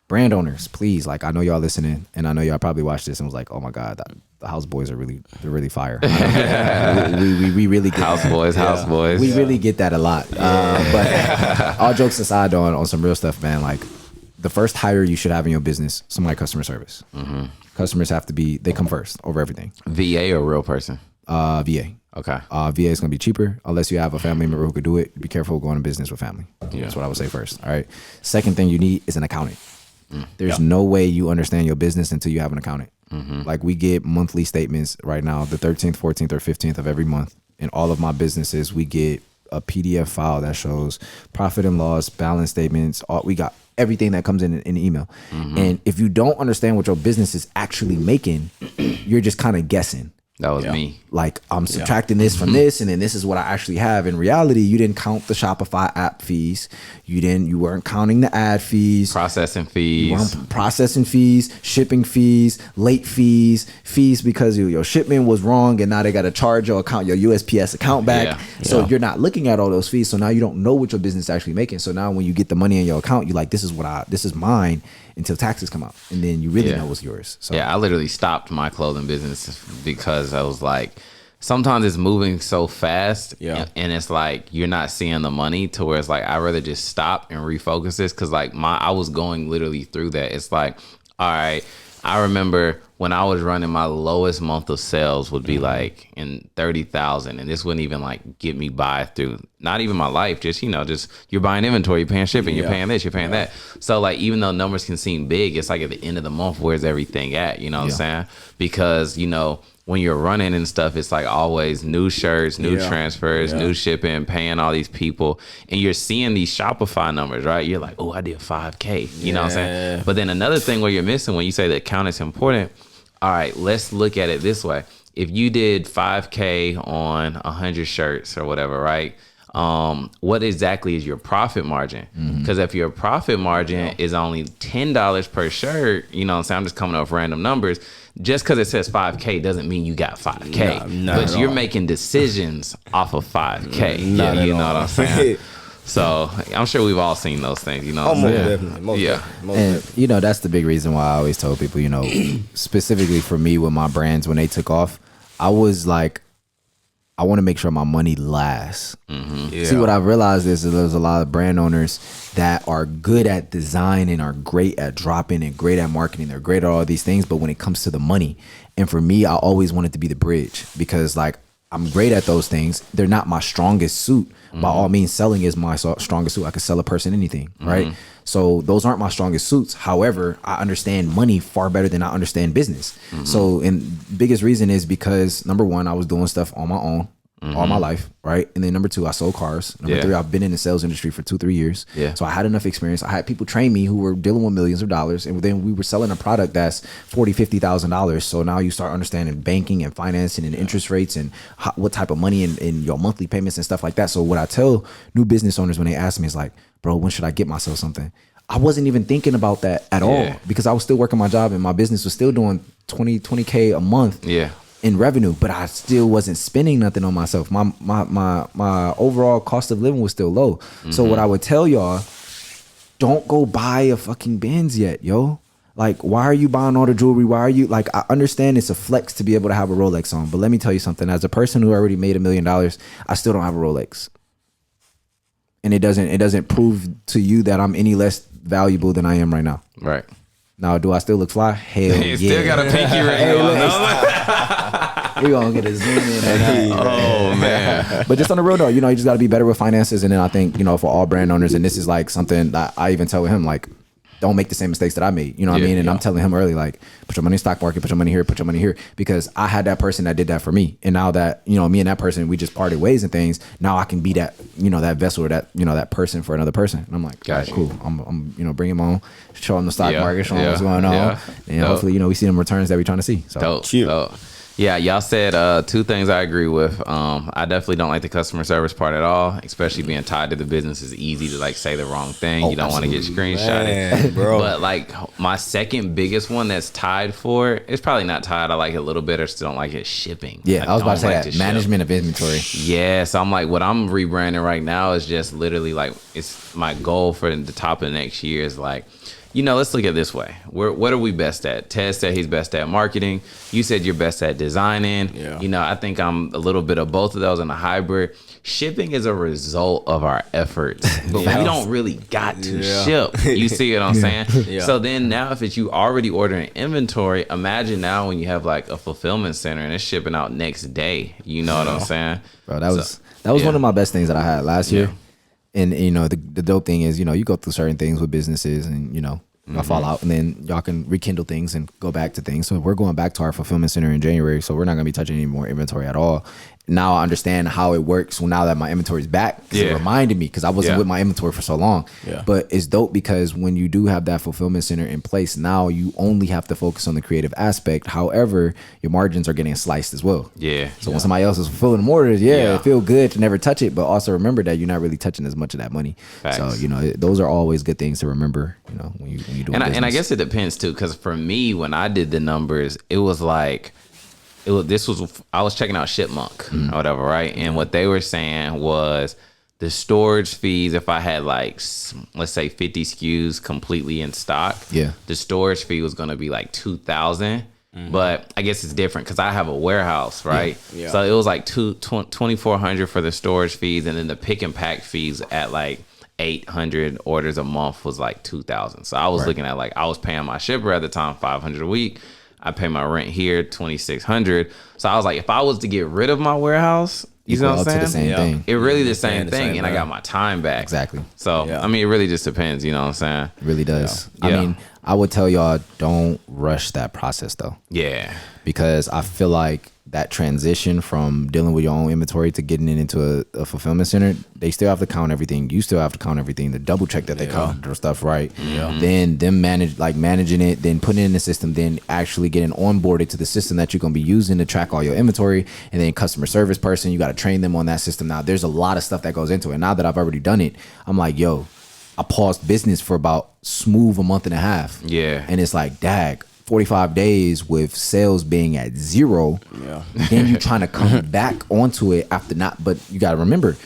Brand owners, please, like, I know y'all listening, and I know y'all probably watched this and was like, oh my God, the house boys they're really fire. we really get House boys. We really get that a lot. But all jokes aside, on some real stuff, man, like the first hire you should have in your business, somebody customer service. Customers they come first over everything. VA or real person? VA. Okay. VA is going to be cheaper unless you have a family member who could do it. Be careful going to business with family. That's what I would say first. All right. Second thing you need is an accountant. There's no way you understand your business until you have an accountant. Like, we get monthly statements right now, the 13th, 14th, or 15th of every month. In all of my businesses, we get a PDF file that shows profit and loss, balance statements. We got everything that comes in the email. And if you don't understand what your business is actually making, you're just kind of guessing. That was me. Like, I'm subtracting this from this, and then this is what I actually have. In reality, you didn't count the Shopify app fees. You weren't counting the ad fees, Processing fees, shipping fees, late fees because your shipment was wrong, and now they got to charge your USPS account back. So you're not looking at all those fees. So now you don't know what your business is actually making. So now when you get the money in your account, you're like, this is mine until taxes come out, and then you really know what's yours. So I literally stopped my clothing business because I was like, sometimes it's moving so fast, and it's like you're not seeing the money to where it's like I'd rather just stop and refocus this, because like I was going literally through that. It's like, all right, I remember when I was running, my lowest month of sales would be like in 30,000, and this wouldn't even like get me by through not even my life, just you're buying inventory, you're paying shipping, you're paying this, you're paying that. So like, even though numbers can seem big, it's like at the end of the month, where's everything at? You know what I'm saying? Because when you're running and stuff, it's like always new shirts, new transfers, new shipping, paying all these people, and you're seeing these Shopify numbers, right? You're like, oh, I did 5K, you know what I'm saying? But then another thing where you're missing when you say the account is important, all right, let's look at it this way. If you did 5K on 100 shirts or whatever, right? What exactly is your profit margin? Because if your profit margin is only $10 per shirt, you know what I'm saying? I'm just coming up with random numbers. just because it says 5K doesn't mean you got 5K. Not But at you're all. making decisions off of 5K. Not at You know all. what I'm saying? So I'm sure we've all seen those things. You know what I'm Most saying? definitely. Most Yeah. definitely. Most And definitely. you know, that's the big reason why I always tell people, you know, specifically for me with my brands when they took off, I was like, I want to make sure my money lasts. Yeah. See, what I've realized is that there's a lot of brand owners that are good at design and are great at dropping and great at marketing. They're great at all these things, but when it comes to the money, and for me, I always wanted to be the bridge because like I'm great at those things. They're not my strongest suit. By all means, selling is my strongest suit. I could sell a person anything, right? So those aren't my strongest suits. However, I understand money far better than I understand business. So, and biggest reason is because number one, I was doing stuff on my own all my life, right? And then number two, I sold cars. Number three, I've been in the sales industry for 2-3 years. Yeah. So I had enough experience. I had people train me who were dealing with millions of dollars, and then we were selling a product that's $40,000-$50,000. So now you start understanding banking and financing and interest rates and what type of money and your monthly payments and stuff like that. So what I tell new business owners when they ask me is like, bro, when should I get myself something? I wasn't even thinking about that at all because I was still working my job and my business was still doing 20K a month. Yeah. In revenue, but I still wasn't spending nothing on myself. My overall cost of living was still low. So what I would tell y'all, don't go buy a fucking Benz yet, yo. Like, why are you buying all the jewelry? Why are you like? I understand it's a flex to be able to have a Rolex on, but let me tell you something. As a person who already made $1 million, I still don't have a Rolex, and it doesn't prove to you that I'm any less valuable than I am right now. Right. Now, do I still look fly? Hell You yeah. still got a pinky ring Hey, on. look, No? we gonna get a zoom in on that. Oh man. But just on the real though, you know, you just got to be better with finances. And then I think, you know, for all brand owners, and this is like something that I even tell him, like, don't make the same mistakes that I made. You know what I mean? And I'm telling him early, like, put your money in stock market, put your money here, put your money here, because I had that person that did that for me. And now that, you know, me and that person, we just parted ways and things. Now I can be that, you know, that vessel or that, you know, that person for another person. And I'm like, Gotcha. all right, cool. I'm, you know, bring him on, show him the stock Yeah, market, show him yeah, what's going on. yeah. And Dope. hopefully, you know, we see them returns that we're trying to see. So Dope. Cute. Dope. Yeah, y'all said two things I agree with. I definitely don't like the customer service part at all, especially being tied to the business. It's easy to like say the wrong thing. You don't want to get screenshotted. Man, bro. But like my second biggest one that's tied for it, it's probably not tied. I like it a little bit or still don't like it. Shipping. yeah, I was about to don't say like that. to ship. Management of inventory. Yeah, so I'm like, what I'm rebranding right now is just literally like, it's my goal for the top of the next year is like, you know, let's look at it this way. What are we best at? Ted said he's best at marketing. You said you're best at designing. Yeah. You know, I think I'm a little bit of both of those in a hybrid. Shipping is a result of our efforts, but we don't really got to ship. You see what I'm saying? Yeah. So then now if it's you already ordering inventory, imagine now when you have like a fulfillment center and it's shipping out next day. You know what I'm saying? Bro, that was one of my best things that I had last year. And you know, the dope thing is, you know, you go through certain things with businesses and, you know, y'all fall out and then y'all can rekindle things and go back to things. So we're going back to our fulfillment center in January. So we're not gonna be touching any more inventory at all. Now I understand how it works. Well, now that my inventory is back, 'cause it reminded me because I wasn't with my inventory for so long. Yeah. But it's dope because when you do have that fulfillment center in place, now you only have to focus on the creative aspect. However, your margins are getting sliced as well. Yeah. So when somebody else is fulfilling the orders, it feel good to never touch it, but also remember that you're not really touching as much of that money. Facts. So you know, those are always good things to remember. You know, when you do. And I guess it depends too, because for me, when I did the numbers, it was like, I was checking out Shipmonk or whatever, right? And what they were saying was the storage fees, if I had like, let's say 50 SKUs completely in stock, the storage fee was going to be like $2,000. But I guess it's different because I have a warehouse, right? Yeah. So it was like $2,400 for the storage fees, and then the pick and pack fees at like 800 orders a month was like 2,000. So I was looking at like, I was paying my shipper at the time $500 a week. I pay my rent here $2,600. So I was like, if I was to get rid of my warehouse, you know what I'm saying? The same thing. It really the same the thing, same and I thing. got my time back. Exactly. So I mean, it really just depends. You know what I'm saying? It really does. Yeah. I mean, I would tell y'all don't rush that process though, Yeah. because I feel like that transition from dealing with your own inventory to getting it into a fulfillment center, they still have to count everything. You still have to count everything. The double check that they count their stuff right. Then them managing it, then putting it in the system, then actually getting onboarded to the system that you're gonna be using to track all your inventory, and then customer service person, you got to train them on that system. Now there's a lot of stuff that goes into it. Now that I've already done it, I'm like, yo, I paused business for about smooth a month and a half. Yeah. And it's like, dag, 45 days with sales being at 0. Yeah. Then you trying to come back onto it after not. But you got to remember,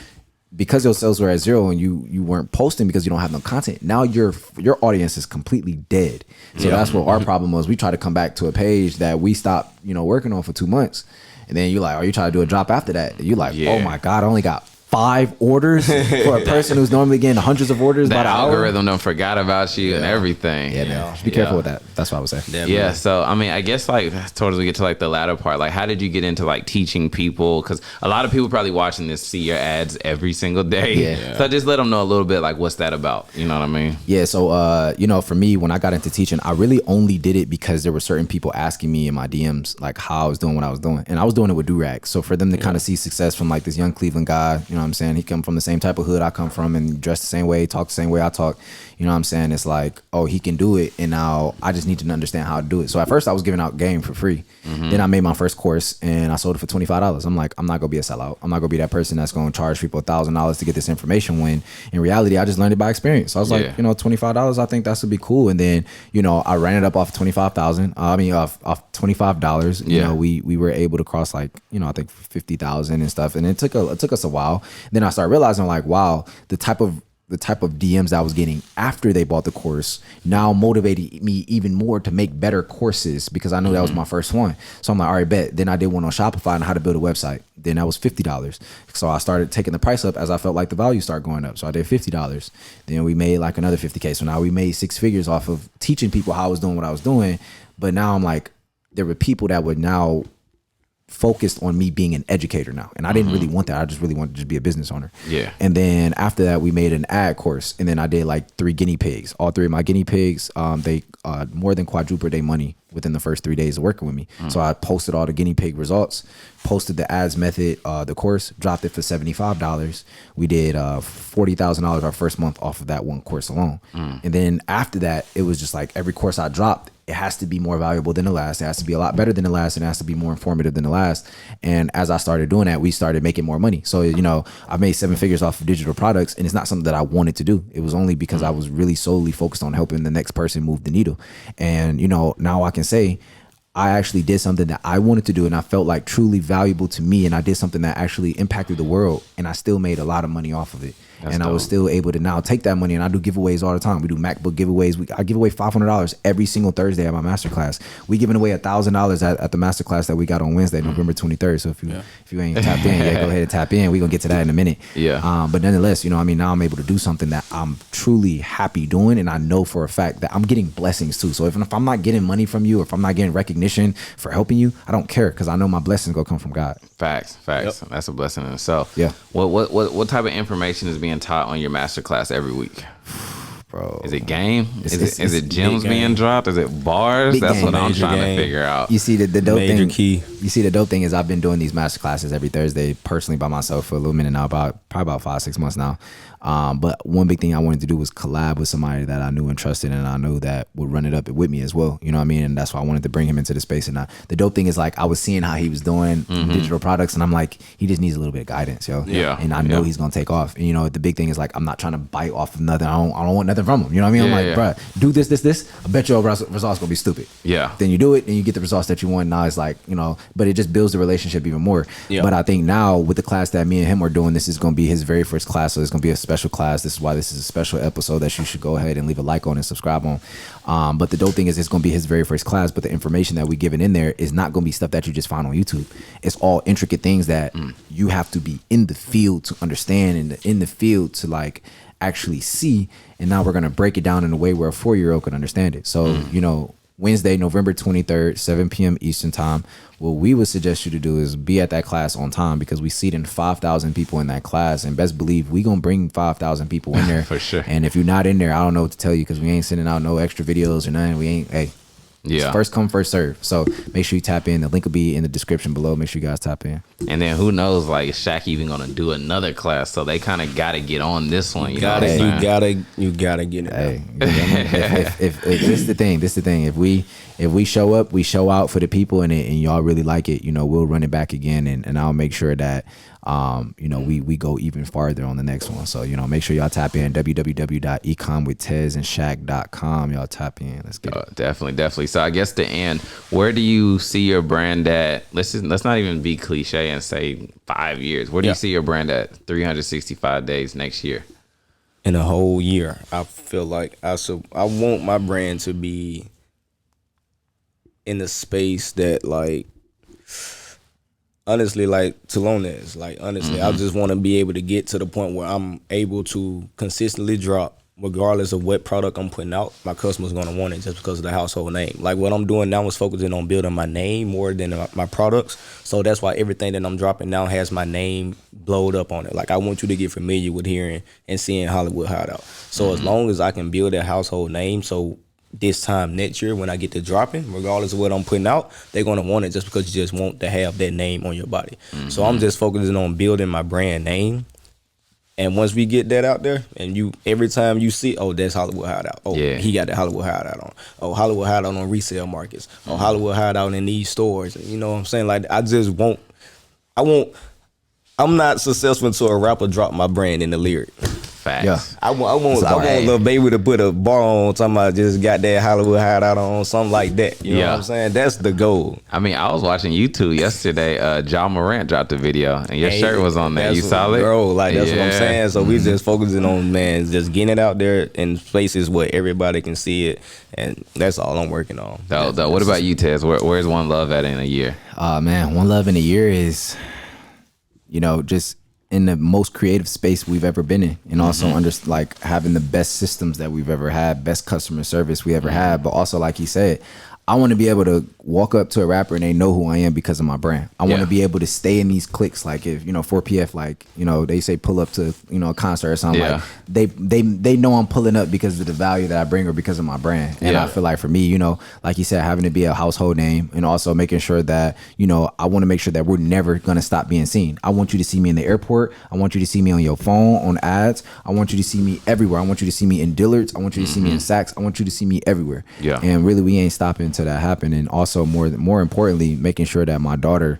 because your sales were at 0 and you weren't posting because you don't have no content, now your audience is completely dead. So that's what our problem was. We tried to come back to a page that we stopped, working on for 2 months. And then you like, are you trying to do a drop after that? You like, oh my God, I only got 5 orders for a person who's normally getting hundreds of orders. The by the algorithm done forgot about you and everything. Yeah, man. Just be careful with that. That's what I would say. Definitely. Yeah, so I mean, I guess like towards we get to like the latter part, like how did you get into like teaching people? Because a lot of people probably watching this see your ads every single day. Yeah. So just let them know a little bit like what's that about? You know what I mean? Yeah, so for me, when I got into teaching, I really only did it because there were certain people asking me in my DMs like how I was doing what I was doing, and I was doing it with do-rag. So for them to kind of see success from like this young Cleveland guy, you know what I'm saying? He come from the same type of hood I come from and dress the same way, talk the same way I talk. You know what I'm saying? It's like, oh, he can do it, and now I just need to understand how to do it. So at first I was giving out game for free. Then I made my first course and I sold it for $25. I'm like, I'm not gonna be a sellout. I'm not gonna be that person that's gonna charge people $1,000 to get this information, when in reality I just learned it by experience. So I was like, $25, I think that's would be cool. And then, I ran it up off off $25. You know, we were able to cross like, I think 50,000 and stuff. And it took us a while. Then I started realizing like, wow, the type of DMs I was getting after they bought the course now motivated me even more to make better courses, because I knew that was my first one. So I'm like, all right, bet. Then I did one on Shopify on how to build a website. Then that was $50. So I started taking the price up as I felt like the value started going up. So I did $50. Then we made like another $50K. So now we made 6 figures off of teaching people how I was doing what I was doing. But now I'm like, there were people that would now focused on me being an educator now, and I didn't really want that. I just really wanted to just be a business owner. Yeah. And then after that, we made an ad course, and then I did like 3 guinea pigs. All 3 of my guinea pigs, they more than quadrupled their money within the first 3 days of working with me. So I posted all the guinea pig results, posted the ads method, the course, dropped it for $75. We did $40,000 our first month off of that one course alone. And then after that, it was just like every course I dropped, it has to be more valuable than the last. It has to be a lot better than the last, and it has to be more informative than the last. And as I started doing that, we started making more money. So, I made 7 figures off of digital products, and it's not something that I wanted to do. It was only because I was really solely focused on helping the next person move the needle. And, now I can say I actually did something that I wanted to do, and I felt like truly valuable to me. And I did something that actually impacted the world, and I still made a lot of money off of it. That's and dope. I was still able to now take that money, and I do giveaways all the time. We do MacBook giveaways. I give away $500 every single Thursday at my masterclass. We giving away $1,000 at the masterclass that we got on Wednesday, November 23rd. So if you ain't tapped in, go ahead and tap in. We're gonna get to that in a minute. Yeah. But nonetheless, now I'm able to do something that I'm truly happy doing, and I know for a fact that I'm getting blessings too. So if I'm not getting money from you, or if I'm not getting recognition for helping you, I don't care, because I know my blessings gonna come from God. Facts. Yep. That's a blessing in itself. Yeah. What type of information is being taught on your masterclass every week? Bro, is it game? Is it gems being dropped? Is it bars? Big That's game. what I'm Major trying game. to figure out. You see the dope Major thing. key. You see the dope thing is I've been doing these master classes every Thursday personally by myself for a little minute now, probably about 5-6 months now. But one big thing I wanted to do was collab with somebody that I knew and trusted, and I knew that would run it up with me as well. You know what I mean? And that's why I wanted to bring him into the space. And the dope thing is, like, I was seeing how he was doing digital products, and I'm like, he just needs a little bit of guidance, yo. Yeah. And I know he's gonna take off. And the big thing is, like, I'm not trying to bite off of nothing. I don't want nothing from him. You know what I mean? I'm like, bruh, do this. I bet your results gonna be stupid. Yeah. Then you do it, and you get the results that you want. Now it's like, but it just builds the relationship even more. Yeah. But I think now with the class that me and him are doing, this is gonna be his very first class, so it's gonna be a special class. This is why this is a special episode that you should go ahead and leave a like on and subscribe on. But the dope thing is, it's going to be his very first class, but the information that we giving in there is not going to be stuff that you just find on YouTube. It's all intricate things that you have to be in the field to understand, and in the field to like actually see. And now we're going to break it down in a way where a 4-year-old can understand it. So, Wednesday, November 23rd, 7 p.m. Eastern time. What we would suggest you to do is be at that class on time, because we seating 5,000 people in that class, and best believe we gonna bring 5,000 people in there. For sure. And if you're not in there, I don't know what to tell you, because we ain't sending out no extra videos or nothing. We ain't. Hey, yeah. First come, first serve. So make sure you tap in. The link will be in the description below. Make sure you guys tap in. And then who knows, like, is Shaq even gonna do another class? So they kind of gotta get on this one. You gotta get it. Hey, if this is the thing. if we show up, we show out for the people, and y'all really like it, we'll run it back again, and I'll make sure that we go even farther on the next one. So make sure y'all tap in www.ecomwithTezandShaq.com. Y'all tap in. Let's get it. Definitely. So I guess to end, where do you see your brand at? Let's not even be cliche and say 5 years. Where do you see your brand at 365 days next year? In a whole year, I feel like I want my brand to be in the space that, like, honestly, like Talonez, like, honestly, I just want to be able to get to the point where I'm able to consistently drop, regardless of what product I'm putting out. My customer's going to want it just because of the household name. Like, what I'm doing now is focusing on building my name more than my products. So that's why everything that I'm dropping now has my name blowed up on it. Like, I want you to get familiar with hearing and seeing Hollywood Hideout. So as long as I can build that household name, so this time next year when I get to dropping, regardless of what I'm putting out, they're going to want it just because you just want to have that name on your body. So I'm just focusing on building my brand name. And once we get that out there, and every time you see, oh, that's Hollywood Hideout. Oh, he got the Hollywood Hideout on. Oh, Hollywood Hideout on resale markets. Oh, Hollywood Hideout in these stores. You know what I'm saying? Like, I'm not successful until a rapper drop my brand in the lyric. Facts. Yeah. I want Lil Baby to put a bar on, talking about just got that Hollywood Hideout on, something like that. You know what I'm saying? That's the goal. I mean, I was watching YouTube yesterday. John Morant dropped a video, and your shirt was on there. You saw it? Bro, like, that's what I'm saying. So we just focusing on, man, just getting it out there in places where everybody can see it, and that's all I'm working on. What about you, Tez? Where's One Love at in a year? Man, One Love in a year is, just in the most creative space we've ever been in, and also like having the best systems that we've ever had, best customer service we ever had. But also, like he said, I want to be able to walk up to a rapper and they know who I am because of my brand. I want to be able to stay in these cliques. Like, if 4PF, like, they say pull up to a concert or something, like they know I'm pulling up because of the value that I bring or because of my brand. And I feel like for me, like you said, having to be a household name, and also making sure that I want to make sure that we're never gonna stop being seen. I want you to see me in the airport. I want you to see me on your phone, on ads. I want you to see me everywhere. I want you to see me in Dillard's. I want you to see me in Saks. I want you to see me everywhere. And really, we ain't stopping to that happen. And also, more importantly, making sure that my daughter,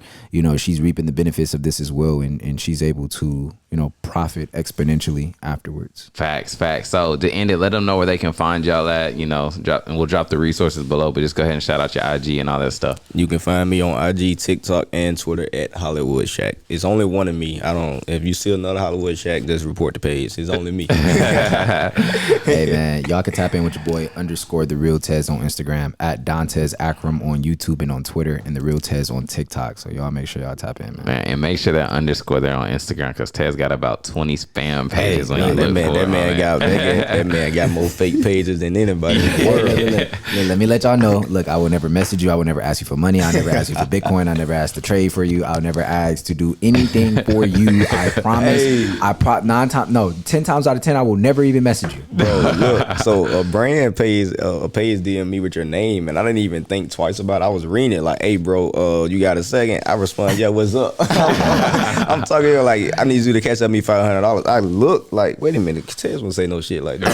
she's reaping the benefits of this as well, and she's able to profit exponentially afterwards. Facts. So to end it, let them know where they can find y'all at. And we'll drop the resources below, but just go ahead and shout out your IG and all that stuff. You can find me on IG, TikTok, and Twitter at Hollywood Shaq. It's only one of me. If you see another Hollywood Shaq, just report the page. It's only me. Hey man, y'all can tap in with your boy _TheRealTez on Instagram, at Dontez Akram on YouTube and on Twitter, and The Real Tez on TikTok. So y'all make sure y'all tap in, man. And make sure that _ there on Instagram, because Tez got about 20 spam pages. That man got more fake pages than anybody in the world. Let me let y'all know. Look, I will never message you. I will never ask you for money. I'll never ask you for Bitcoin. I never ask to trade for you. I'll never ask to do anything for you. I promise. 10 times out of 10, I will never even message you. Bro, look, so a brand pays DM me with your name, and I didn't even think twice about it. I was reading it like, hey, bro, you got a second? I respond, yeah, what's up? I'm talking to you like, I need you to cash up me $500. I look like, wait a minute, Tez won't say no shit like that.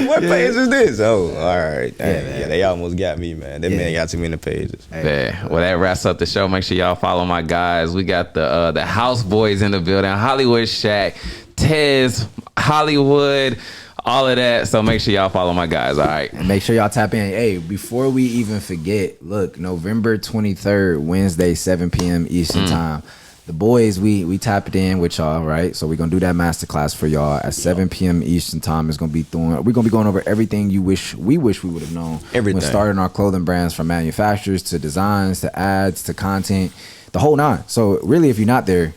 What page is this? Oh, all right. Yeah, they almost got me, man. That man got too many pages. Yeah. Well, that wraps up the show. Make sure y'all follow my guys. We got the house boys in the building. Hollywood Shaq, Tez, Hollywood, all of that. So make sure y'all follow my guys. All right. And make sure y'all tap in. Hey, before we even forget, look, November 23rd, Wednesday, 7 p.m. Eastern time. The boys, we tapped in with y'all, right? So we're gonna do that masterclass for y'all at 7 p.m. Eastern time. We're gonna be going over everything we wish we would have known. Everything. When starting our clothing brands, from manufacturers to designs to ads to content, the whole nine. So really, if you're not there,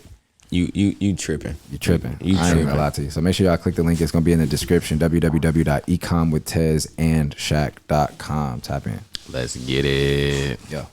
you tripping. You're tripping. I ain't gonna lie to you. So make sure y'all click the link. It's gonna be in the description. www.ecomwithTezandShaq.com. Tap in. Let's get it. Yeah.